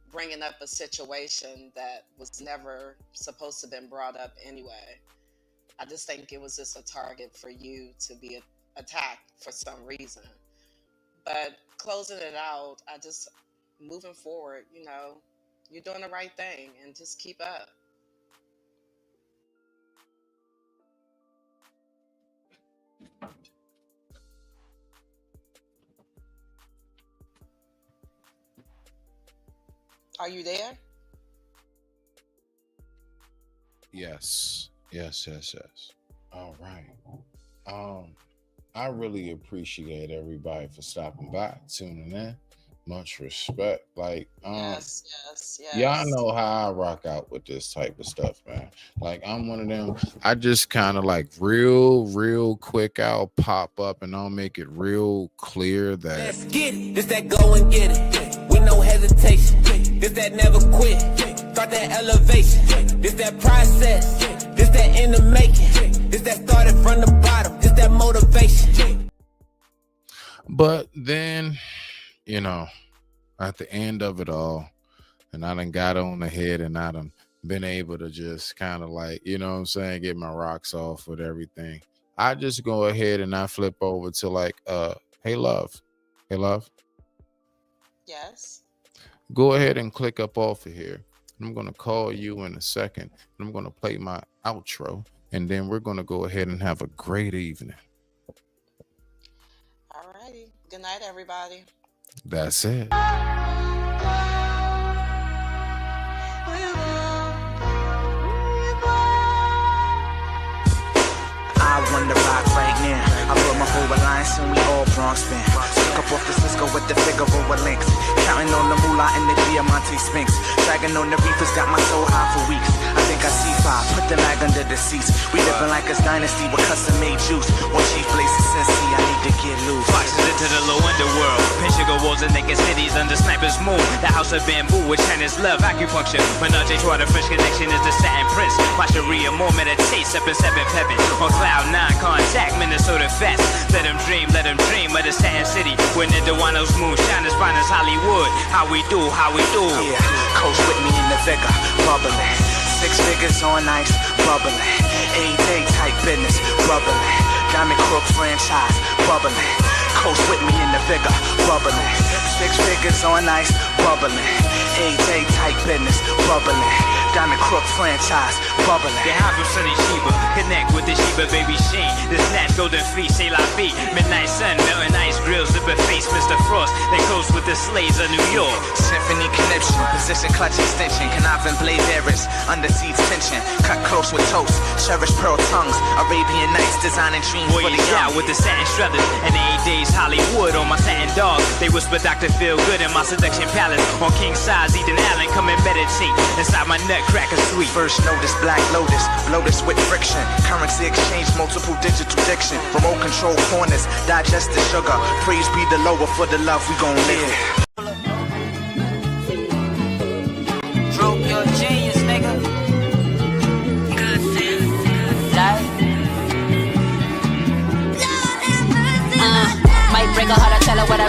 bringing up a situation that was never supposed to have been brought up anyway. I just think it was just a target for you to be attacked for some reason. But closing it out, moving forward, you know, you're doing the right thing and just keep up. Are you there? Yes. All right. I really appreciate everybody for stopping by, tuning in. Much respect. Like, yes. Y'all know how I rock out with this type of stuff, man. Like, I'm one of them. I just kind of like real quick. I'll pop up and I'll make it real clear that. Let's get it. This that go and get it. With no hesitation. This that never quit. Start that elevation. This that process. This that in the making. This that started from the bottom. This that motivation. But then, you know, at the end of it all, and I done got on the head and I done been able to just kind of like, you know what I'm saying, get my rocks off with everything. I just go ahead and I flip over to like, hey love. Yes. Go ahead and click up off of here. I'm going to call you in a second. I'm going to play my outro, and then we're going to go ahead and have a great evening. All righty. Good night, everybody. That's it. I wonder rock right now. I put my whole alliance and we all Bronx fan. Took up off the Cisco with the Figueroa links. Counting on the moolah and the Diamante Sphinx. Dragging on the reefers, got my soul high for weeks. I think I see five, put the mag under the seats. We living like it's dynasty with custom made juice. One chief blazing Cincy, I need to get loose. Boxes into the low underworld. Pinsugar walls and naked cities under sniper's moon. The house of bamboo with China's love, acupuncture. Menage a trois, the French connection is the satin prince. Watch the Rhea more meditate, 7-7 peppin'. On cloud 9 contact, Minnesota fest. Let them dream of the satin city. When the Dewano's moon shine as fine as Hollywood. How we do. Yeah, coach with me in the Vega, bubbling. 6 figures on ice, bubbling. 8-day type business, bubbling. Diamond Crook franchise, bubbling. Coach with me in the Vega, bubbling. 6 figures on ice, bubbling. 8-day type business, bubbling. Diamond Crook franchise, bubbling. They hide from Sunny Sheba, connect with the Sheba baby Sheen. The snatch golden feast, say la vie. Midnight sun, melting ice grills, zipper face, Mr. Frost. They coast with the slaves of New York. Symphony connection, position clutch extension. Conniving blade bearers, under siege tension. Cut close with toast, cherish pearl tongues. Arabian Nights, designing dreams Boy, for the young. out with the satin struthers and 8 days Hollywood on my satin dog. They whisper Dr. Feel Good in my seduction palace. On king size, Ethan Allen, come and meditate inside my nutcracker suite. First notice, Black Lotus, Lotus with friction. Currency exchange, multiple digital diction. Remote control corners, digest the sugar. Praise be the lower for the love we gon' live. Stroke your genius, nigga. Good sense. Life.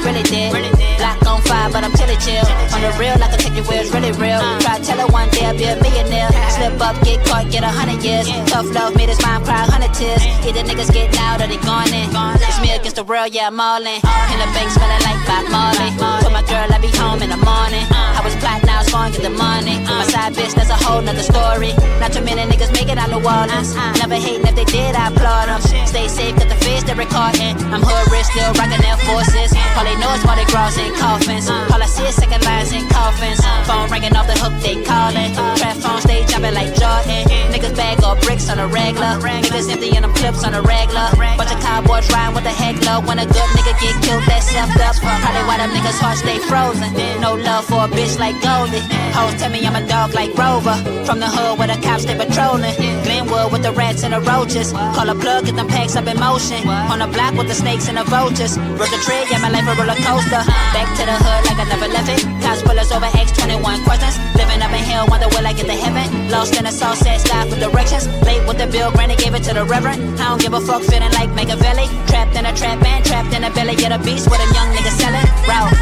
really did. Block on fire, but I'm chilly chill. On the real, like I take your wheels, really real. Try to tell her one day I'll be a millionaire. Slip up, get caught, get 100 years. Tough love made his mom cry 100 tears. Either niggas getting out or they gone in. It's me against the world, yeah, I'm all in. In the bank smelling like Bob Marley. Told my girl I'll be home in the morning. I was plotting, now it's going to get the money. My side bitch, that's a whole nother story. Not too many niggas make it out New Orleans. Never hating, if they did, I applaud them. Stay safe, got the face they're recording. I'm hood rich, still rocking Air Forces. All they know is Mardi Gras and coffins. All I see is second lines and coffins. Phone ringing off the hook, they calling. Trap phones, they jumping like Jordan. Niggas bag up bricks on a regular. Niggas emptying them clips on a regular. Bunch of cowboys riding with a heckler. When a good nigga get killed, that's self up. Probably why them niggas' hearts stay frozen. No love for a bitch like Goldie. Hoes tell me I'm a dog like Rover. From the hood where the cops stay patrolling. Glenwood with the rats and the roaches. Call a plug, get them packs up in motion. On the block with the snakes and the vultures. Rode the tree, yeah, my life a roller coaster. Back to the hood like I never left it. Cops pull us over, X21 questions. Living up in hell, wonder will I get to heaven. Lost in the sauce, set sky for directions. Late with the bill, granny gave it to the reverend. I don't give a fuck, feeling like Machiavelli. Trapped in a trap man, trapped in a belly. Get a beast with them young niggas selling. Route.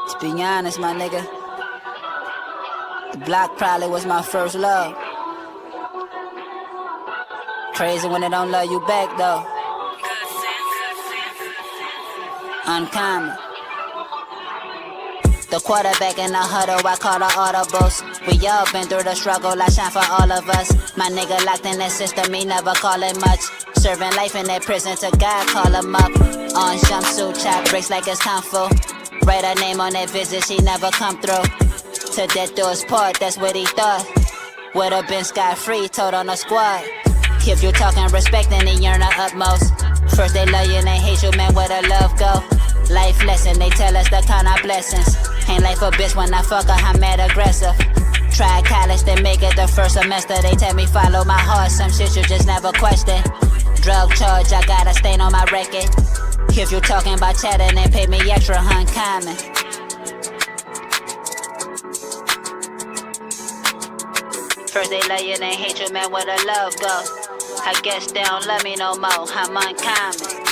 To be honest, my nigga, the block probably was my first love. Crazy when they don't love you back, though. Uncommon. The quarterback in the huddle, I call the audibles. We all been through the struggle, I shine for all of us. My nigga locked in that system, he never call it much. Serving life in that prison, to God call him up. On jumpsuit, chop bricks like it's kung fu. Write her name on that visit, she never come through. To death do us part, that's what he thought. Would've been scot-free, told on the squad. Keep you talking respect and they yearn the utmost. First they love you and they hate you, man, where the love go? Life lesson, they tell us the kind of blessings. Ain't life a bitch when I fuck her, I'm mad aggressive. Tried college, then make it the first semester. They tell me follow my heart, some shit you just never question. Drug charge, I got a stain on my record. If you talking about cheddar, then pay me extra, uncommon. First they love you, then hate you, man, where the love go? I guess they don't love me no more, I'm uncommon.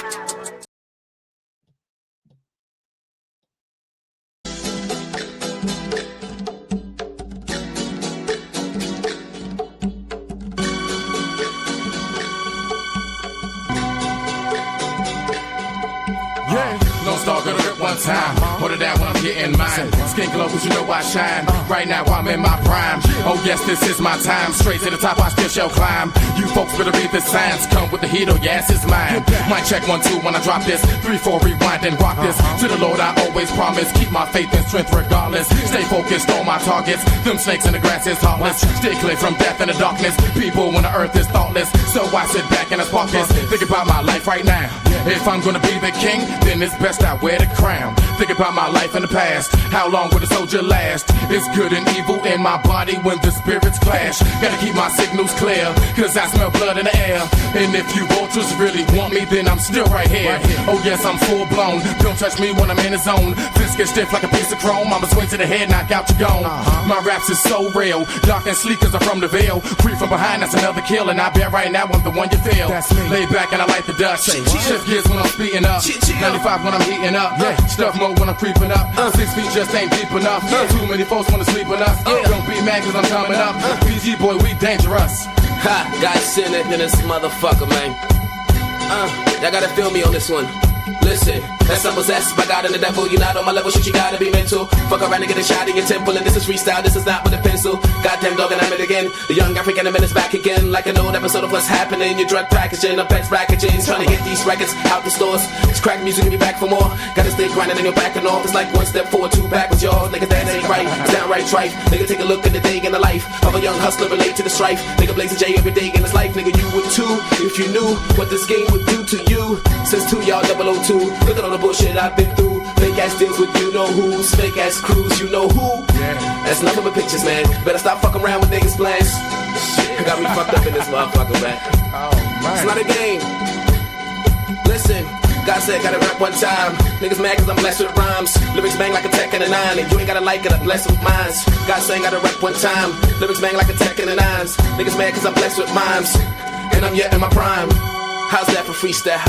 Don't start gonna rip one time. Hold it down when I'm getting mine. Skin glow, cause you know I shine. Right now I'm in my prime. Oh yes, this is my time. Straight to the top, I still shall climb. You folks better read the signs. Come with the heat, oh yes, it's mine. Might check 1, 2 when I drop this. 3, 4, rewind and rock this. To the Lord I always promise. Keep my faith and strength regardless. Stay focused on my targets. Them snakes in the grass is heartless. Stay clear from death and the darkness. People when the earth is thoughtless. So I sit back and I spark this. Think about my life right now. If I'm gonna be the king, then it's best I wear the crown. Think about my life in the past. How long will the soldier last? It's good and evil in my body when the spirits clash. Gotta keep my signals clear, cause I smell blood in the air. And if you vultures really want me, then I'm still right here. Oh yes, I'm full blown. Don't touch me when I'm in the zone. Fist get stiff like a piece of chrome. I'ma swing to the head, knock out your gone. My raps is so real. Dark and sleek cause I'm from the veil. Creep from behind, that's another kill. And I bet right now I'm the one you feel. Lay back and I light the dust. Shift gears when I'm speeding up. 95 when I'm heating up. Stuff mode when I'm creeping up. 6 feet just ain't deep enough. Too many folks wanna sleep enough. Don't be mad cause I'm coming up. PG boy, we dangerous. Ha, got sinning in this motherfucker, man. Y'all gotta feel me on this one. Listen, that's I'm possessed by God and the devil. You're not on my level, shit, you gotta be mental. Fuck around and get a shot in your temple. And this is freestyle, this is not with a pencil. Goddamn dog and I'm it again. The young African man is back again. Like an old episode of what's happening. Your drug packaging, a pet's packaging. Trying to get these records out the stores. It's crack music and be back for more. Gotta stay grinding and you're backing off. It's like 1 step forward, 2 backwards, y'all. Nigga, that ain't right. It's downright trife. Nigga, take a look at the day in the life of a young hustler, relate to the strife. Nigga, blaze a J every day in his life. Nigga, you would too if you knew what this game would do to you. Since 2 y'all 002. Look at all the bullshit I've been through. Fake ass deals with you know who's. Fake ass crews, you know who. That's nothing but pictures, man. Better stop fucking around with niggas' plans. Got me fucked up in this motherfucker, man. It's not a game. Listen, God said, gotta rap one time. Niggas mad cause I'm blessed with rhymes. Lyrics bang like a tech and a 9. And you ain't gotta like it, I'm blessed with mines. God saying, gotta rap one time. Lyrics bang like a tech and a 9s. Niggas mad cause I'm blessed with mimes. And I'm yet in my prime. How's that for freestyle?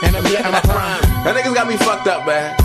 And I'm yet in my prime. That niggas got me fucked up, man.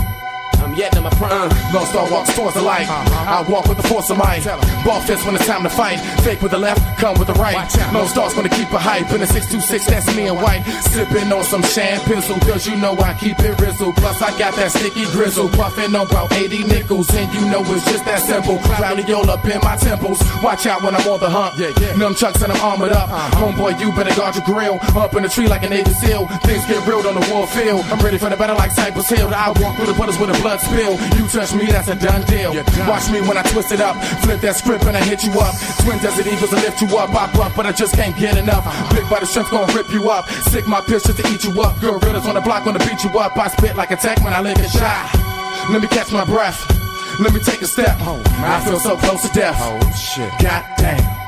I'm yet in my prime. Lone Star walks towards the light. I walk with the force of might. Ball fist when it's time to fight. Fake with the left, come with the right. Lone Star's gonna keep a hype. In a 626, that's me and white. Sipping on some champagne, cause you know I keep it rizzle. Plus I got that sticky grizzle. Puffing on about 80 nickels. And you know it's just that simple. Cloudy all up in my temples. Watch out when I'm on the hump. Nunchucks and I'm armored up. Homeboy, you better guard your grill. Up in the tree like a Navy SEAL. Things get real on the war field. I'm ready for the battle like Cypress Hill. I walk through the puddles with a blood spill. You touch me, that's a done deal. Watch me when I twist it up. Flip that script and I hit you up. Twin Desert Eagles to lift you up. I buff, but I just can't get enough. Big body strength gonna rip you up. Sick my pitch just to eat you up. Gorillas on the block gonna beat you up. I spit like a tech when I lick a shot. Let me catch my breath. Let me take a step. I feel so close to death. Oh shit. God damn.